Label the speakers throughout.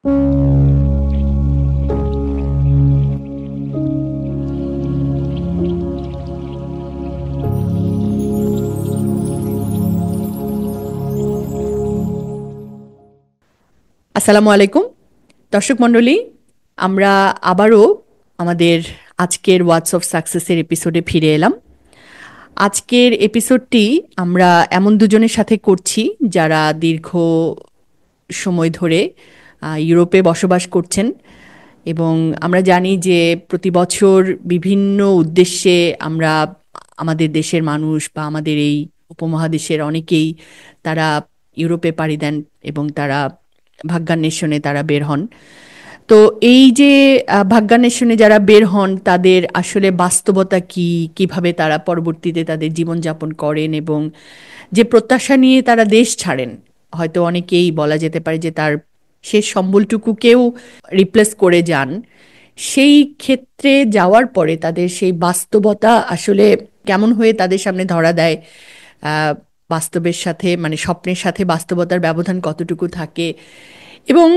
Speaker 1: আসসালামু আলাইকুম দর্শক মণ্ডলী, আমরা আবারও আমাদের আজকের ওয়ার্ডস অফ সাকসেসের এপিসোডে ফিরে এলাম। আজকের এপিসোডটি আমরা এমন দুজনের সাথে করছি যারা দীর্ঘ সময় ধরে ইউরোপে বসবাস করছেন, এবং আমরা জানি যে প্রতি বছর বিভিন্ন উদ্দেশ্যে আমরা আমাদের দেশের মানুষ বা আমাদের এই উপমহাদেশের অনেকেই তারা ইউরোপে পাড়ি দেন এবং তারা ভাগ্যান্বেষণে তারা বের হন। তো এই যে ভাগ্যান্বেষণে যারা বের হন তাদের আসলে বাস্তবতা কি, কিভাবে তারা পরবর্তীতে তাদের জীবনযাপন করেন এবং যে প্রত্যাশা নিয়ে তারা দেশ ছাড়েন, হয়তো অনেকেই বলা যেতে পারে যে তার শেষ সম্বলটুকুকেও রিপ্লেস করে যান। সেই ক্ষেত্রে যাওয়ার পরে তাদের সেই বাস্তবতা আসলে কেমন হয়ে তাদের সামনে ধরা দেয়, আহ, বাস্তবের সাথে মানে স্বপ্নের সাথে বাস্তবতার ব্যবধান কতটুকু থাকে, এবং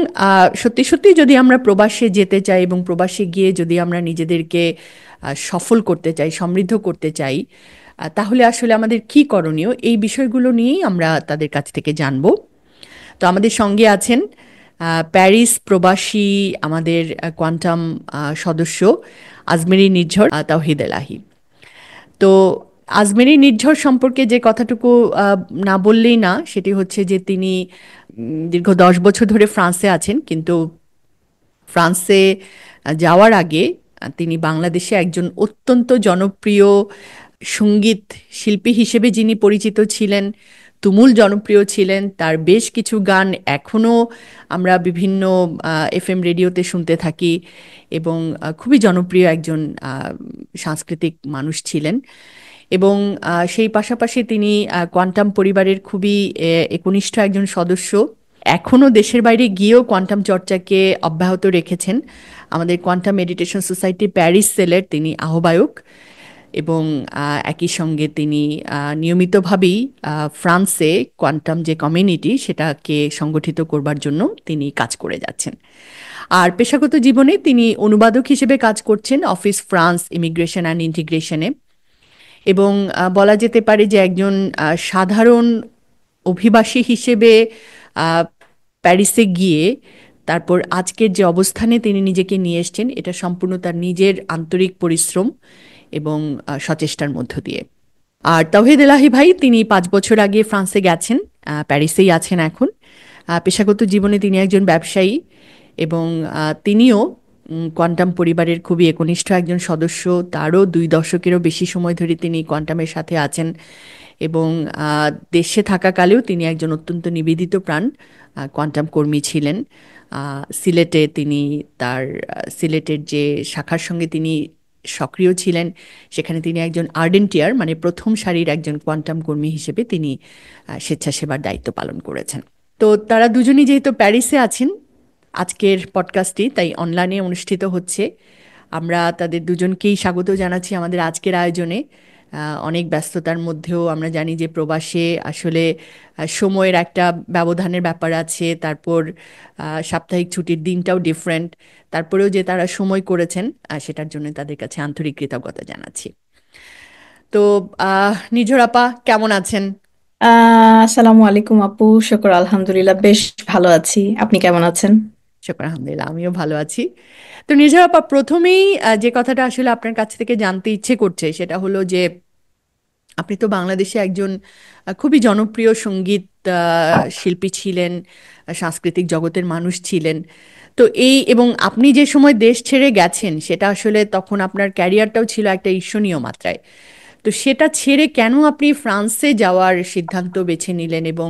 Speaker 1: সত্যি সত্যি যদি আমরা প্রবাসে যেতে চাই এবং প্রবাসে গিয়ে যদি আমরা নিজেদেরকে সফল করতে চাই, সমৃদ্ধ করতে চাই, তাহলে আসলে আমাদের কি করণীয়, এই বিষয়গুলো নিয়েই আমরা তাদের কাছ থেকে জানব। তো আমাদের সঙ্গে আছেন প্যারিস প্রবাসী আমাদের কোয়ান্টাম সদস্য আজমেরী নির্ঝর তাওহিদ এলাহি। তো আজমেরী নির্ঝর সম্পর্কে যে কথাটুকু না বললেই না, সেটি হচ্ছে যে তিনি দীর্ঘ 10 বছর ধরে ফ্রান্সে আছেন, কিন্তু ফ্রান্সে যাওয়ার আগে তিনি বাংলাদেশে একজন অত্যন্ত জনপ্রিয় সঙ্গীত শিল্পী হিসেবে যিনি পরিচিত ছিলেন, তুমুল জনপ্রিয় ছিলেন। তার বেশ কিছু গান এখনও আমরা বিভিন্ন এফএম রেডিওতে শুনতে থাকি, এবং খুবই জনপ্রিয় একজন সাংস্কৃতিক মানুষ ছিলেন। এবং সেই পাশাপাশি তিনি কোয়ান্টাম পরিবারের খুবই একনিষ্ঠ একজন সদস্য। এখনও দেশের বাইরে গিয়েও কোয়ান্টাম চর্চাকে অব্যাহত রেখেছেন। আমাদের কোয়ান্টাম মেডিটেশন সোসাইটি প্যারিস সেলের তিনি আহ্বায়ক, এবং একই সঙ্গে তিনি নিয়মিতভাবেই ফ্রান্সে কোয়ান্টাম যে কমিউনিটি সেটাকে সংগঠিত করবার জন্য তিনি কাজ করে যাচ্ছেন। আর পেশাগত জীবনে তিনি অনুবাদক হিসেবে কাজ করছেন অফিস ফ্রান্স ইমিগ্রেশন অ্যান্ড ইন্টিগ্রেশনে, এবং বলা যেতে পারে যে একজন সাধারণ অভিবাসী হিসেবে আহ, প্যারিসে গিয়ে তারপর আজকের যে অবস্থানে তিনি নিজেকে নিয়ে এসেছেন, এটা সম্পূর্ণ তার নিজের আন্তরিক পরিশ্রম এবং সচেষ্টার মধ্য দিয়ে। আর তাওহিদ এলাহি ভাই, তিনি 5 বছর আগে ফ্রান্সে গেছেন, প্যারিসেই আছেন এখন। পেশাগত জীবনে তিনি একজন ব্যবসায়ী, এবং তিনিও কোয়ান্টাম পরিবারের খুবই একনিষ্ঠ একজন সদস্য। তারও 2 দশকেরও বেশি সময় ধরে তিনি কোয়ান্টামের সাথে আছেন, এবং দেশে থাকাকালেও তিনি একজন অত্যন্ত নিবেদিত প্রাণ কোয়ান্টাম কর্মী ছিলেন। সিলেটে তিনি তার সিলেটের যে শাখার সঙ্গে তিনি সক্রিয় ছিলেন, সেখানে তিনি একজন আর্ডেন্টিয়ার মানে প্রথম সারির একজন কোয়ান্টাম কর্মী হিসেবে তিনি স্বেচ্ছাসেবার দায়িত্ব পালন করেছেন। তো তারা দুজনই যেহেতু প্যারিসে আছেন, আজকের পডকাস্টটি তাই অনলাইনে অনুষ্ঠিত হচ্ছে। আমরা তাদের দুজনকেই স্বাগত জানাচ্ছি আমাদের আজকের আয়োজনে। অনেক ব্যস্ততার মধ্যেও আমরা জানি যে প্রবাসে আসলে সময়ের একটা ব্যবধানের ব্যাপার আছে, তারপর সাপ্তাহিক ছুটির দিনটাও ডিফারেন্ট। তারপরেও যে তারা সময় করেছেন, সেটার জন্য তাদের কাছে আন্তরিক কৃতজ্ঞতা জানাচ্ছি। তো নিঝর আপা, কেমন আছেন?
Speaker 2: আসসালামু আলাইকুম আপু, শুকর আলহামদুলিল্লাহ বেশ ভালো আছি। আপনি কেমন আছেন?
Speaker 1: শুকর আলহামদুলিল্লাহ, আমিও ভালো আছি। তো নিঝর আপা, প্রথমেই যে কথাটা আসলে আপনার কাছ থেকে জানতে ইচ্ছে করছে সেটা হলো যে আপনি তো বাংলাদেশে একজন খুবই জনপ্রিয় সঙ্গীত শিল্পী ছিলেন, সাংস্কৃতিক জগতের মানুষ ছিলেন। তো এই এবং আপনি যে সময় দেশ ছেড়ে গেছেন সেটা আসলে তখন আপনার ক্যারিয়ারটাও ছিল একটা ঈর্ষণীয় মাত্রায়। তো সেটা ছেড়ে কেন আপনি ফ্রান্সে যাওয়ার সিদ্ধান্ত বেছে নিলেন এবং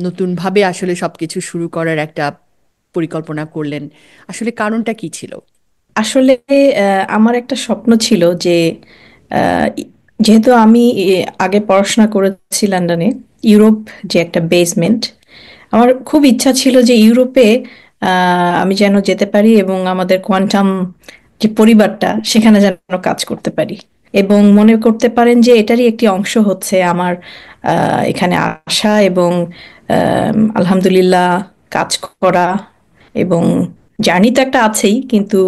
Speaker 1: নতুনভাবে আসলে সবকিছু শুরু করার একটা পরিকল্পনা করলেন? আসলে কারণটা কি ছিল?
Speaker 2: আসলে আমার একটা স্বপ্ন ছিল যে আহ, যেহেতু আমি আগে পড়াশোনা করেছি লন্ডনে, ইউরোপ যে একটা বেসমেন্ট, আমার খুব ইচ্ছা ছিল যে ইউরোপে আমি যেন যেতে পারি এবং আমাদের কোয়ান্টাম যে পরিবারটা সেখানে যেন কাজ করতে পারি। এবং মনে করতে পারেন যে এটারই একটি অংশ হচ্ছে আমার এখানে আসা এবং আলহামদুলিল্লাহ কাজ করা এবং জার্নি তো একটা আছেই, কিন্তু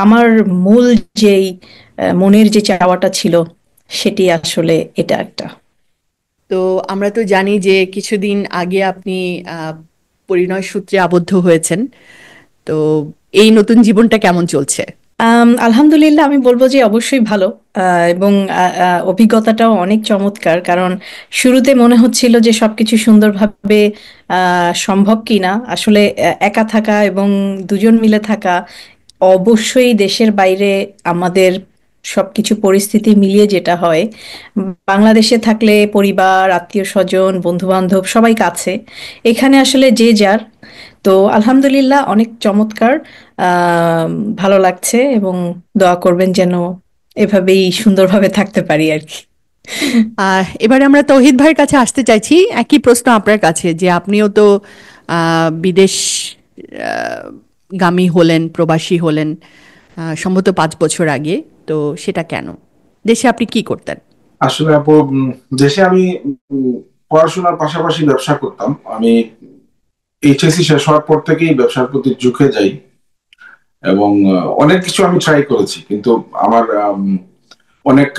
Speaker 2: আমার মূল যেই মনের যে চাওয়াটা ছিল সেটি আসলে এটা একটা।
Speaker 1: তো আমরা তো জানি যে কিছুদিন আগে আপনি আহ, পরিণয় সূত্রে আবদ্ধ হয়েছেন। তো এই নতুন জীবনটা কেমন চলছে?
Speaker 2: আলহামদুলিল্লাহ, আমি বলবো যে অবশ্যই ভালো। এবং অভিজ্ঞতাটাও অনেক চমৎকার, কারণ শুরুতে মনে হচ্ছিল যে সবকিছু সুন্দরভাবে সম্ভব কিনা আসলে। একা থাকা এবং দুজন মিলে থাকা, অবশ্যই দেশের বাইরে আমাদের সবকিছু পরিস্থিতি মিলিয়ে যেটা হয়, বাংলাদেশে থাকলে পরিবার, আত্মীয় স্বজন, বন্ধু বান্ধব সবাই কাছে, এখানে আসলে যে যার। তো আলহামদুলিল্লাহ অনেক চমৎকার, আহ ভালো লাগছে, এবং দোয়া করবেন যেন এভাবেই সুন্দরভাবে থাকতে পারি আর কি।
Speaker 1: এবারে আমরা তৌহিদ ভাইয়ের কাছে আসতে চাইছি। একই প্রশ্ন আপনার কাছে, যে আপনিও তো বিদেশ আহ, গামী হলেন, প্রবাসী হলেন সম্ভবত 5 বছর আগে। তো সেটা কেন? দেশে আপনি কি করতেন?
Speaker 3: আসলে আপু, দেশে আমি উম, পড়াশোনার পাশাপাশি ব্যবসা করতাম। আমি এইচএসসি শেষ হওয়ার পর থেকেই ব্যবসার প্রতি ঝুঁকে যাই, এবং অনেক কিছু আমি ট্রাই করেছি, কিন্তু আমার অনেক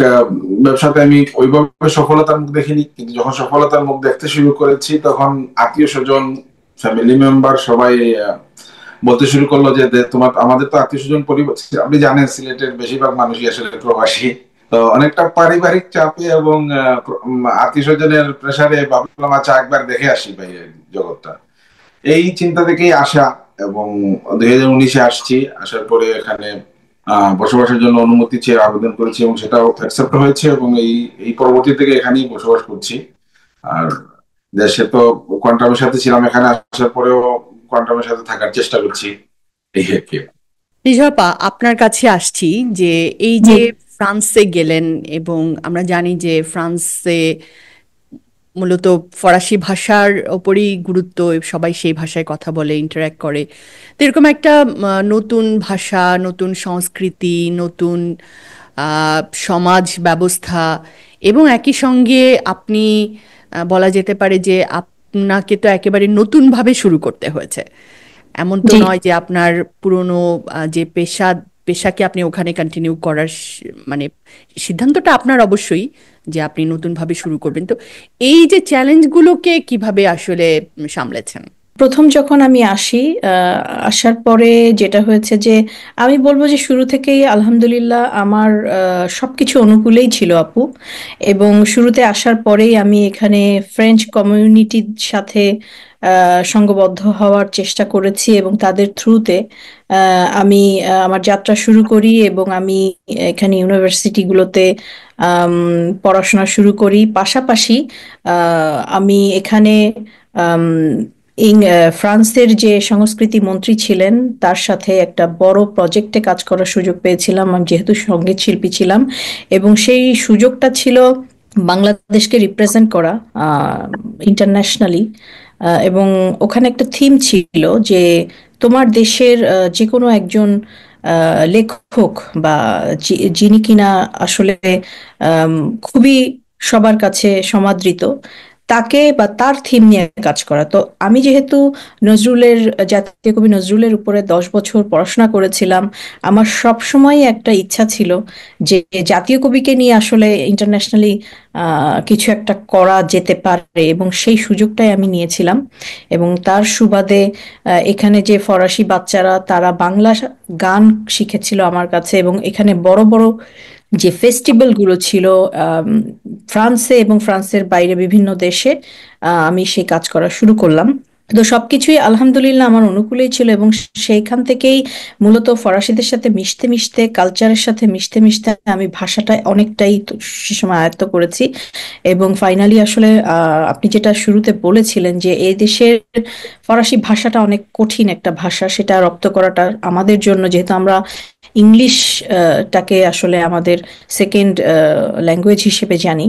Speaker 3: ব্যবসাতে আমি ওইভাবে সফলতার মুখ দেখিনি। কিন্তু যখন সফলতার মুখ দেখতে শুরু করেছি, তখন আত্মীয় স্বজন, ফ্যামিলি মেম্বার সবাই বলতে শুরু করলো যে তোমার, আমাদের তো আত্মীয় স্বজন পরিবার, আপনি জানেন সিলেটের বেশিরভাগ মানুষই আসলে প্রবাসী। তো অনেকটা পারিবারিক চাপে এবং আত্মীয় স্বজনের প্রেসারে ভাবলাম আচ্ছা একবার দেখে আসি বাইরের জগৎটা। এই চিন্তা থেকেই আসা, এবং 2019-এ আসছি। আসার পরে এখানে বসবাসের জন্য অনুমতি চেয়ে আবেদন করেছি, এবং সেটাও অ্যাকসেপ্ট হয়েছে, এবং এই এই পরবর্তী থেকে এখানেই বসবাস করছি। আর দেশে তো কোয়ান্টামের সাথে ছিলাম, এখানে আসার পরেও কোয়ান্টামের সাথে থাকার চেষ্টা করছি, এই আর কি।
Speaker 1: রিঝাপা, আপনার কাছে আসছি যে এই
Speaker 2: জি।
Speaker 1: যে ফ্রান্সে গেলেন, এবং আমরা জানি যে ফ্রান্সে মূলত ফরাসি ভাষার ওপরই গুরুত্ব, সবাই সেই ভাষায় কথা বলে, ইন্টারঅ্যাক্ট করে। তো এরকম একটা নতুন ভাষা, নতুন সংস্কৃতি, নতুন সমাজ ব্যবস্থা, এবং একই সঙ্গে আপনি বলা যেতে পারে যে আপনাকে তো একেবারে নতুনভাবে শুরু করতে হয়েছে। এমন তো
Speaker 2: জি।
Speaker 1: নয় যে আপনার পুরনো যে পেশাকে আপনি ওখানে কন্টিনিউ করার মানে সিদ্ধান্তটা আপনার অবশ্যই, যে আপনি নতুনভাবে শুরু করবেন। তো এই যে চ্যালেঞ্জগুলোকে কিভাবে আসলে সামলেছেন?
Speaker 2: প্রথম যখন আমি আসি, আসার পরে যেটা হয়েছে যে আমি বলবো যে শুরু থেকেই আলহামদুলিল্লাহ আমার সবকিছু অনুকূলেই ছিল আপু। এবং শুরুতে আসার পরেই আমি এখানে ফ্রেঞ্চ কমিউনিটির সাথে সঙ্গবদ্ধ হওয়ার চেষ্টা করেছি, এবং তাদের থ্রুতে আমি আমার যাত্রা শুরু করি, এবং আমি এখানে ইউনিভার্সিটিগুলোতে আম, পড়াশোনা শুরু করি। পাশাপাশি আমি এখানে আম, ফ্রান্সের যে সংস্কৃতি মন্ত্রী ছিলেন তার সাথে একটা বড় প্রজেক্টে কাজ করার সুযোগ পেয়েছিলাম, আমি যেহেতু সঙ্গীত শিল্পী ছিলাম। এবং সেই সুযোগটা ছিল বাংলাদেশকে রিপ্রেজেন্ট করা ইন্টারন্যাশনালি। এবং ওখানে একটা থিম ছিল যে তোমার দেশের যে কোনো একজন লেখক বা যিনি কিনা আসলে আম, খুবই সবার কাছে সমাদৃত, তাকে বা তার থিম নিয়ে কাজ করা। তো আমি যেহেতু নজরুলের, জাতীয় কবি নজরুলের উপরে 10 বছর পড়াশোনা করেছিলাম, আমার সব সময় একটা ইচ্ছা ছিল যে জাতীয় কবিকে নিয়ে আসলে ইন্টারন্যাশনালি কিছু একটা করা যেতে পারে, এবং সেই সুযোগটাই আমি নিয়েছিলাম। এবং তার সুবাদে এখানে যে ফরাসি বাচ্চারা তারা বাংলা গান শিখেছিল আমার কাছে, এবং এখানে বড় বড় যে ফেস্টিভ্যাল গুলো ছিল আম, ফ্রান্সে এবং ফ্রান্সের বাইরে বিভিন্ন দেশে, আমি সেই কাজ করা শুরু করলাম। তো সবকিছুই আলহামদুলিল্লাহ আমার অনুকূলেই ছিল, এবং সেইখান থেকেই মূলত ফরাসিদের সাথে মিশতে মিশতে, কালচারের সাথে মিশতে মিশতে আমি ভাষাটা অনেকটাই সে সময় আয়ত্ত করেছি। এবং ফাইনালি আসলে আপনি যেটা শুরুতে বলেছিলেন যে এই দেশের ফরাসি ভাষাটা অনেক কঠিন একটা ভাষা, সেটা রপ্ত করাটা আমাদের জন্য, যেহেতু আমরা ইংলিশ টাকে আসলে আমাদের সেকেন্ড ল্যাঙ্গুয়েজ হিসেবে জানি,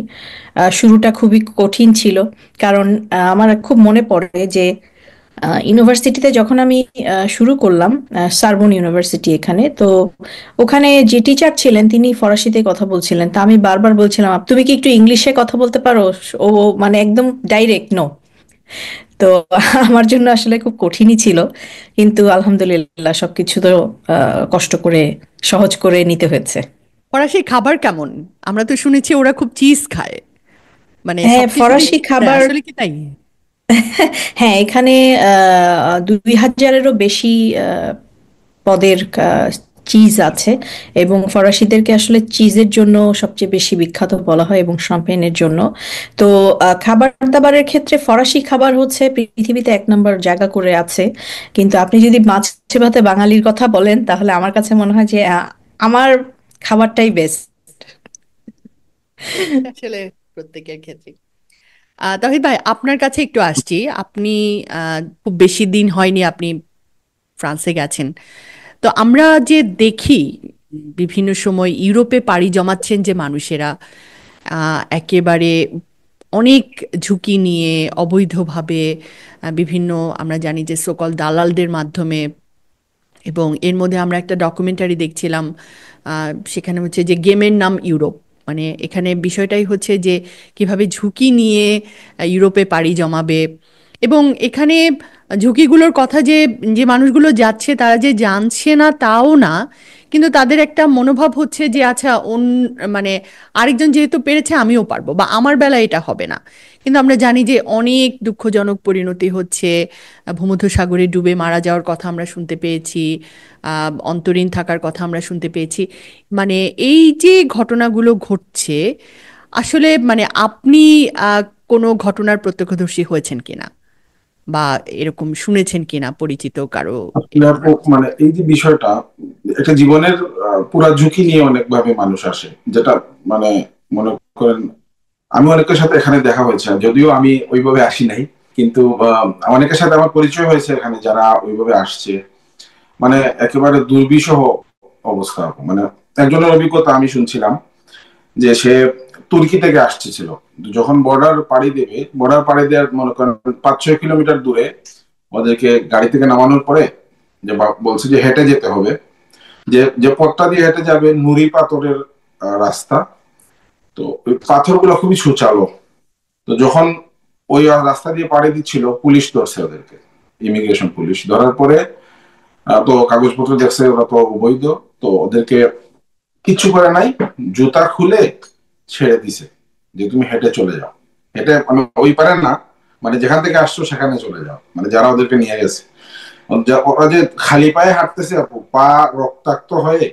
Speaker 2: শুরুটা খুবই কঠিন ছিল। কারণ আমার খুব মনে পড়ে যে ইউনিভার্সিটিতে যখন আমি শুরু করলাম, সারবন ইউনিভার্সিটি এখানে, তো ওখানে যে টিচার ছিলেন তিনি ফরাসিতে কথা বলছিলেন, তা আমি বারবার বলছিলাম তুমি কি একটু ইংলিশে কথা বলতে পারো? ও মানে একদম ডাইরেক্ট নো। তো আমার জন্য আসলে খুব কঠিনই ছিল, কিন্তু আলহামদুলিল্লাহ সবকিছু তো কষ্ট করে সহজ করে নিতে হয়েছে।
Speaker 1: ফরাসি খাবার কেমন? আমরা তো শুনেছি ওরা খুব চিজ খায়, মানে
Speaker 2: হ্যাঁ,
Speaker 1: সবকিছুতেই
Speaker 2: ফরাসি
Speaker 1: চিজ দেয়,
Speaker 2: খাবার।
Speaker 1: আসলে কি তাই?
Speaker 2: হ্যাঁ, এখানে 2000-এরও বেশি পদের চিজ আছে, এবং ফরাসিদেরকে আসলে চিজের জন্য সবচেয়ে বেশি বিখ্যাত বলা হয়, এবং শ্যাম্পেনের জন্য। তো খাবার দাবারের ক্ষেত্রে ফরাসি খাবার হচ্ছে পৃথিবীতে 1 নম্বর জায়গা করে আছে। কিন্তু আপনি যদি মাছে ভাতে বাঙালির কথা বলেন, তাহলে আমার কাছে মনে হয় যে আমার খাবারটাই বেস্ট।
Speaker 1: এটা আসলে প্রত্যেকের ক্ষেত্রে। তাহিদ ভাই, আপনার কাছে একটু আসছি। আপনি খুব বেশি দিন হয়নি আপনি ফ্রান্সে গেছেন। তো আমরা যে দেখি বিভিন্ন সময় ইউরোপে পাড়ি জমাচ্ছেন যে মানুষেরা, একেবারে অনেক ঝুঁকি নিয়ে অবৈধভাবে, বিভিন্ন, আমরা জানি যে সকল দালালদের মাধ্যমে। এবং এর মধ্যে আমরা একটা ডকুমেন্টারি দেখছিলাম, সেখানে হচ্ছে যে গেমের নাম ইউরোপ, মানে এখানে বিষয়টাই হচ্ছে যে কিভাবে ঝুঁকি নিয়ে ইউরোপে পাড়ি জমাবে। এবং এখানে ঝুঁকিগুলোর কথা যে যে মানুষগুলো যাচ্ছে তারা যে জানছে না তাও না, কিন্তু তাদের একটা মনোভাব হচ্ছে যে আচ্ছা মানে আরেকজন যেহেতু পেরেছে আমিও পারবো, বা আমার বেলায় এটা হবে না। কিন্তু আমরা জানি যে অনেক দুঃখজনক পরিণতি হচ্ছে, ভূমধ্যসাগরে ডুবে মারা যাওয়ার কথা আমরা শুনতে পেয়েছি, অন্তরীণ থাকার কথা আমরা শুনতে পেয়েছি। মানে এই যে ঘটনাগুলো ঘটছে, আসলে মানে আপনি আহ, কোনো ঘটনার প্রত্যক্ষদর্শী হয়েছেন কিনা, বা এরকম শুনেছেন কিনা পরিচিত কারো
Speaker 3: আসলে
Speaker 1: এরকম
Speaker 3: আপু,
Speaker 1: হচ্ছে?
Speaker 3: মানে এই যে বিষয়টা, একটা জীবনের পুরা ঝুঁকি নিয়ে অনেকভাবে মানুষ আসে, যেটা মানে মনে করেন আমি অনেকের সাথে এখানে দেখা হয়েছে, যদিও আমি ওইভাবে আসি নাই, কিন্তু অনেকের সাথে আমার পরিচয় হয়েছে এখানে যারা ওইভাবে আসছে। মানে একেবারে দুর্বিষহ অবস্থা। মানে একজনের অভিজ্ঞতা আমি শুনছিলাম যে সে তুর্কি থেকে আসছিল, যখন বর্ডার পাড়ি দেবে, বর্ডার পাড়ি দেওয়ার মনে করেন 5-6 কিলোমিটার দূরে ওদেরকে গাড়ি থেকে নামানোর পরে যে বলছে যে হেঁটে যেতে হবে, যে যে পথটা দিয়ে হেঁটে যাবে নুড়ি পাথরের রাস্তা। তো ওই পাথরগুলো খুবই সুচালো। তো যখন ওই রাস্তা দিয়ে পাড়ি দিচ্ছিল, পুলিশ ধরছে ওদেরকে, ইমিগ্রেশন পুলিশ ধরার পরে তো কাগজপত্র দেখছে ওরা তো অবৈধ। তো ওদেরকে কিচ্ছু করে নাই, জুতা খুলে ছেড়ে দিছে যে তুমি হেঁটে চলে যাও। হেঁটে মানে ওই পারে না, মানে যেখান থেকে আসছো সেখানে চলে যাও, মানে যারা ওদেরকে নিয়ে গেছে। ওরা যে খালি পায়ে হাঁটতেছে আপু, পা রক্তাক্ত হয়ে,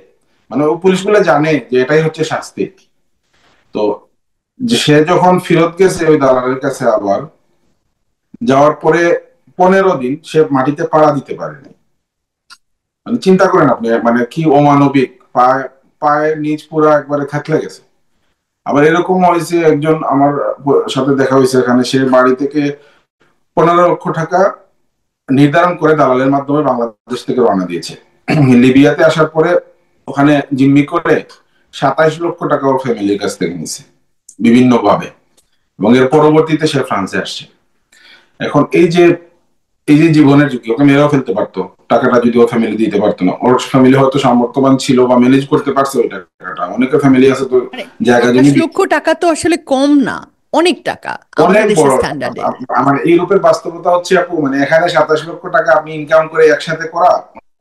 Speaker 3: মানে ওই পুলিশগুলো জানে যে এটাই হচ্ছে শাস্তি। তো সে যখন ফেরত গেছে ওই দালালের কাছে, আবার যাওয়ার পরে 15 দিন সে মাটিতে পাড়া দিতে পারেনি। মানে চিন্তা করেন আপনি, মানে কি অমানবিক, পায়ে পায়ের নিচ পুরা একবারে থাকলে গেছে। আবার এরকম হয়েছে, একজন আমার সাথে দেখা হয়েছে এখানে, সে বাড়ি থেকে 15 লক্ষ টাকা নির্ধারণ করে দালালের মাধ্যমে বাংলাদেশ থেকে রওনা দিয়েছে। লিবিয়াতে আসার পরে ওখানে জিম্মি করে 27 লক্ষ টাকা ওর ফ্যামিলির কাছ থেকে নিছে বিভিন্ন ভাবে, এবং এর পরবর্তীতে সে ফ্রান্সে আসছে। এখন এই যে জীবনের ঝুঁকি, ওকে মেরেও ফেলতে পারতো টাকাটা যদি ও ফ্যামিলি দিতে পারতো না। ওর ফ্যামিলি হয়তো সামর্থ্যবান ছিল বা ম্যানেজ করতে পারছে ওই টাকাটা, অনেকের ফ্যামিলি আছে তো
Speaker 1: মানে
Speaker 3: জায়গা
Speaker 1: সাতাশ
Speaker 3: জমি
Speaker 1: লক্ষ টাকা তো আসলে কম না, অনেক টাকা আমাদের
Speaker 3: অনেক
Speaker 1: দেশের
Speaker 3: বড় টাকা।
Speaker 1: স্ট্যান্ডার্ডে।
Speaker 3: আমার ইউরোপের বাস্তবতা হচ্ছে আপু, মানে এখানে 27 লক্ষ টাকা আপনি ইনকাম করে একসাথে করা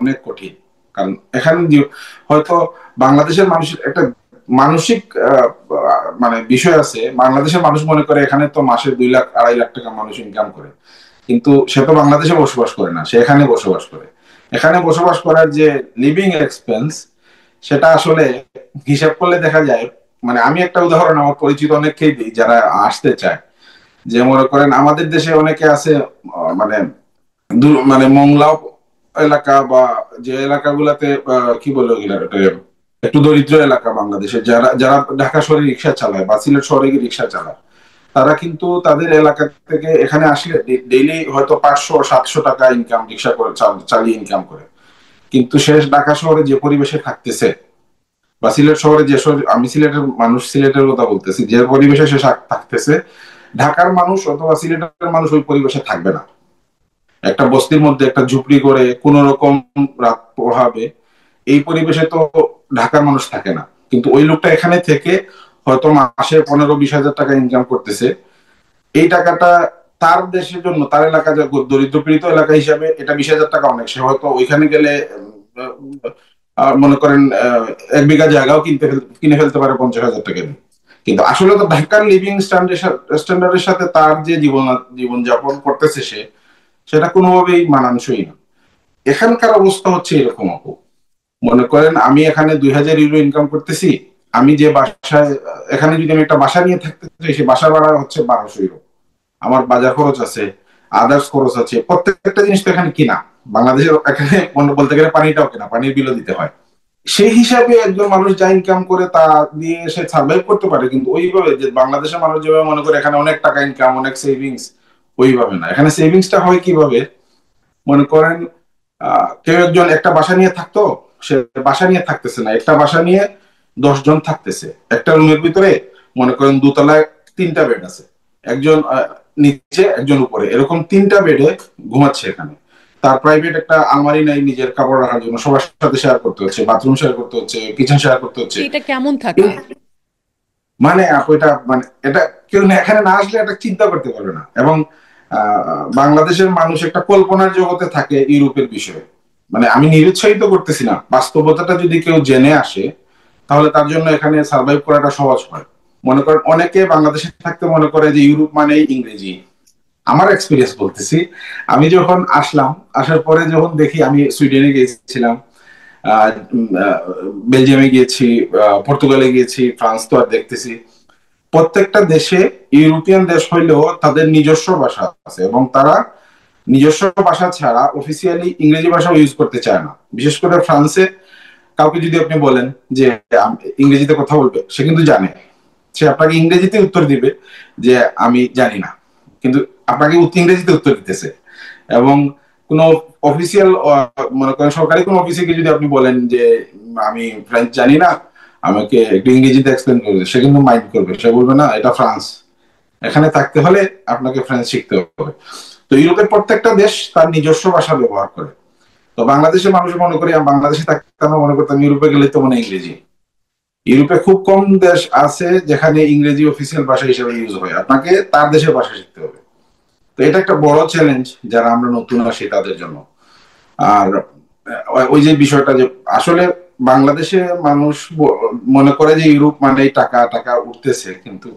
Speaker 3: অনেক কঠিন। কারণ এখানে হয়তো বাংলাদেশের মানুষের একটা মানসিক মানে বিষয় আছে, বাংলাদেশের মানুষ মনে করে এখানে তো মাসে 2 লাখ 2.5 লাখ টাকা মানুষ ইনকাম করে, কিন্তু সে তো বাংলাদেশে বসবাস করে না, সে এখানে বসবাস করে। এখানে বসবাস করার যে লিভিং এক্সপেন্স, সেটা আসলে হিসাব করলে দেখা যায়। মানে আমি একটা উদাহরণ আমার পরিচিত অনেককেই দিই যারা আসতে চায়। যে মনে করেন আমাদের দেশে অনেকে আছে মানে মানে মংলাও এলাকা বা যে এলাকাগুলাতে কি বলে ওগুলা, একটু দরিদ্র এলাকা বাংলাদেশে, যারা যারা ঢাকা শহরে রিক্সা চালায় বা সিলেট শহরে গিয়ে রিক্সা চালায়, তারা কিন্তু তাদের এলাকা থেকে এখানে আসলে ডেইলি হয়তো 500-700 টাকা ইনকাম, রিক্সা করে চালিয়ে ইনকাম করে। কিন্তু শেষ ঢাকা শহরে যে পরিবেশে থাকতেছে, বা সিলেট শহরে যে আমি সিলেটের মানুষ, সিলেটের কথা বলতেছি, যে পরিবেশে সে থাকতেছে, ঢাকার মানুষ অথবা সিলেটের মানুষ ওই পরিবেশে থাকবে না। একটা বস্তির মধ্যে একটা ঝুপড়ি করে কোন রকম রাত পোহাবে, এই পরিবেশে তো ঢাকার মানুষ থাকে না। কিন্তু ওই লোকটা এখানে থেকে হয়তো মাসে 15-20 হাজার টাকা ইনকাম করতেছে। এই টাকাটা তার দেশের জন্য, তার এলাকা যে দরিদ্র পীড়িত এলাকা হিসাবে এটা 20,000 টাকা অনেক। সে হয়তো ওইখানে গেলে মনে করেন 1 বিঘা জায়গাও কিনে ফেলতে পারে 50,000 টাকা দিয়ে। কিন্তু আসলে তো ঢাকার লিভিং স্ট্যান্ডার্ডের সাথে তার যে জীবনযাপন করতেছে সেটা কোনোভাবেই মানানসই না। এখানকার অবস্থা হচ্ছে এরকম আপু, মনে করেন আমি এখানে 2,000 ইউরো ইনকাম করতেছি, আমি যে বাসায়, এখানে যদি আমি একটা বাসা নিয়ে থাকতে চাই, সে বাসা ভাড়া হচ্ছে 1200 ইউরো। আমার বাজার খরচ আছে, আদার্স খরচ আছে, প্রত্যেকটা জিনিস তো এখানে কিনা। বাংলাদেশের এখানে বলতে গেলে পানিটাও কিনা, পানির বিলও দিতে হয়। সেই হিসাবে একজন মানুষ যা ইনকাম করে তা দিয়ে সে সার্ভাইভ করতে পারে, কিন্তু ওইভাবে যে বাংলাদেশের মানুষ যেভাবে মনে করে এখানে অনেক টাকা ইনকাম, অনেক সেভিংস, ওইভাবে না। এখানে সেভিংসটা হয় কিভাবে, মনে করেন কেউ একজন একটা বাসা নিয়ে থাকতো, সে বাসা নিয়ে থাকতেছে না, একটা বাসা নিয়ে 10 জন থাকতেছে। একটা রুমের ভিতরে মনে করেন দোতলায় 3টা বেড আছে, একজন নিচে একজন উপরে, এরকম 3টা বেডে ঘুমাচ্ছে এখানে। তার প্রাইভেট একটা আলমারি নাই নিজের কাপড় রাখার জন্য, সবার সাথে শেয়ার করতে হচ্ছে, বাথরুম শেয়ার করতে হচ্ছে, কিচেন শেয়ার করতে হচ্ছে।
Speaker 1: এটা কেমন থাকা?
Speaker 3: মানে এটা মানে এটা কেউ এখানে না আসলে এটা চিন্তা করতে পারবে না। এবং বাংলাদেশের মানুষ একটা কল্পনার জগতে থাকে ইউরোপের বিষয়ে। মানে আমি নিরুৎসাহিত করতেছি না, বাস্তবতাটা যদি কেউ জেনে আসে তাহলে তার জন্য এখানে সার্ভাইভ করাটা সহজ হয়। মনে করেন অনেকে বাংলাদেশে থাকতে মনে করে যে ইউরোপ মানেই ইংরেজি। আমার এক্সপিরিয়েন্স বলতেছি, আমি যখন আসলাম, আসার পরে যখন দেখি, আমি সুইডেনে গিয়েছিলাম, বেলজিয়ামে গিয়েছি, পর্তুগালে গিয়েছি, ফ্রান্স তো আর দেখতেছি। প্রত্যেকটা দেশে, ইউরোপিয়ান দেশ হইলেও তাদের নিজস্ব ভাষা আছে, এবং তারা নিজস্ব ভাষা ছাড়া অফিসিয়ালি ইংরেজি ভাষা ইউজ করতে চায় না। বিশেষ করে ফ্রান্সে কাউকে যদি আপনি বলেন যে ইংরেজিতে কথা বলবে, সে কিন্তু জানে, সে আপনাকে ইংরেজিতে উত্তর দিবে যে আমি জানি না, কিন্তু আপনাকে ইংরেজিতে উত্তর দিতেছে। এবং কোন অফিসিয়াল, মনে করেন সরকারি কোন অফিসে গিয়ে যদি আপনি বলেন যে আমি ফ্রেঞ্চ জানি না, আমাকে একটু ইংরেজিতে এক্সপ্লেন করবে, সে কিন্তু মাইন্ড করবে, সে বলবে না এটা ফ্রান্স, এখানে থাকতে হলে আপনাকে ফ্রেঞ্চ শিখতে হবে। তো ইউরোপের প্রত্যেকটা দেশ তার নিজস্ব ভাষা ব্যবহার করে। তো বাংলাদেশের মানুষ মনে করি, বাংলাদেশে থাকতে আমরা মনে করতাম ইউরোপে গেলে তো মনে ইংরেজি। ইউরোপে খুব কম দেশ আছে যেখানে ইংরেজি অফিসিয়াল ভাষা হিসেবে ইউজ হয়, আপনাকে তার দেশের ভাষা শিখতে হবে। তো এটা একটা বড় চ্যালেঞ্জ যারা আমরা নতুন আসি তাদের জন্য। আর ওই যে বিষয়টা যে আসলে বাংলাদেশে মানুষ মনে করে যে ইউরোপ মানে টাকা টাকা উঠতেছে, কিন্তু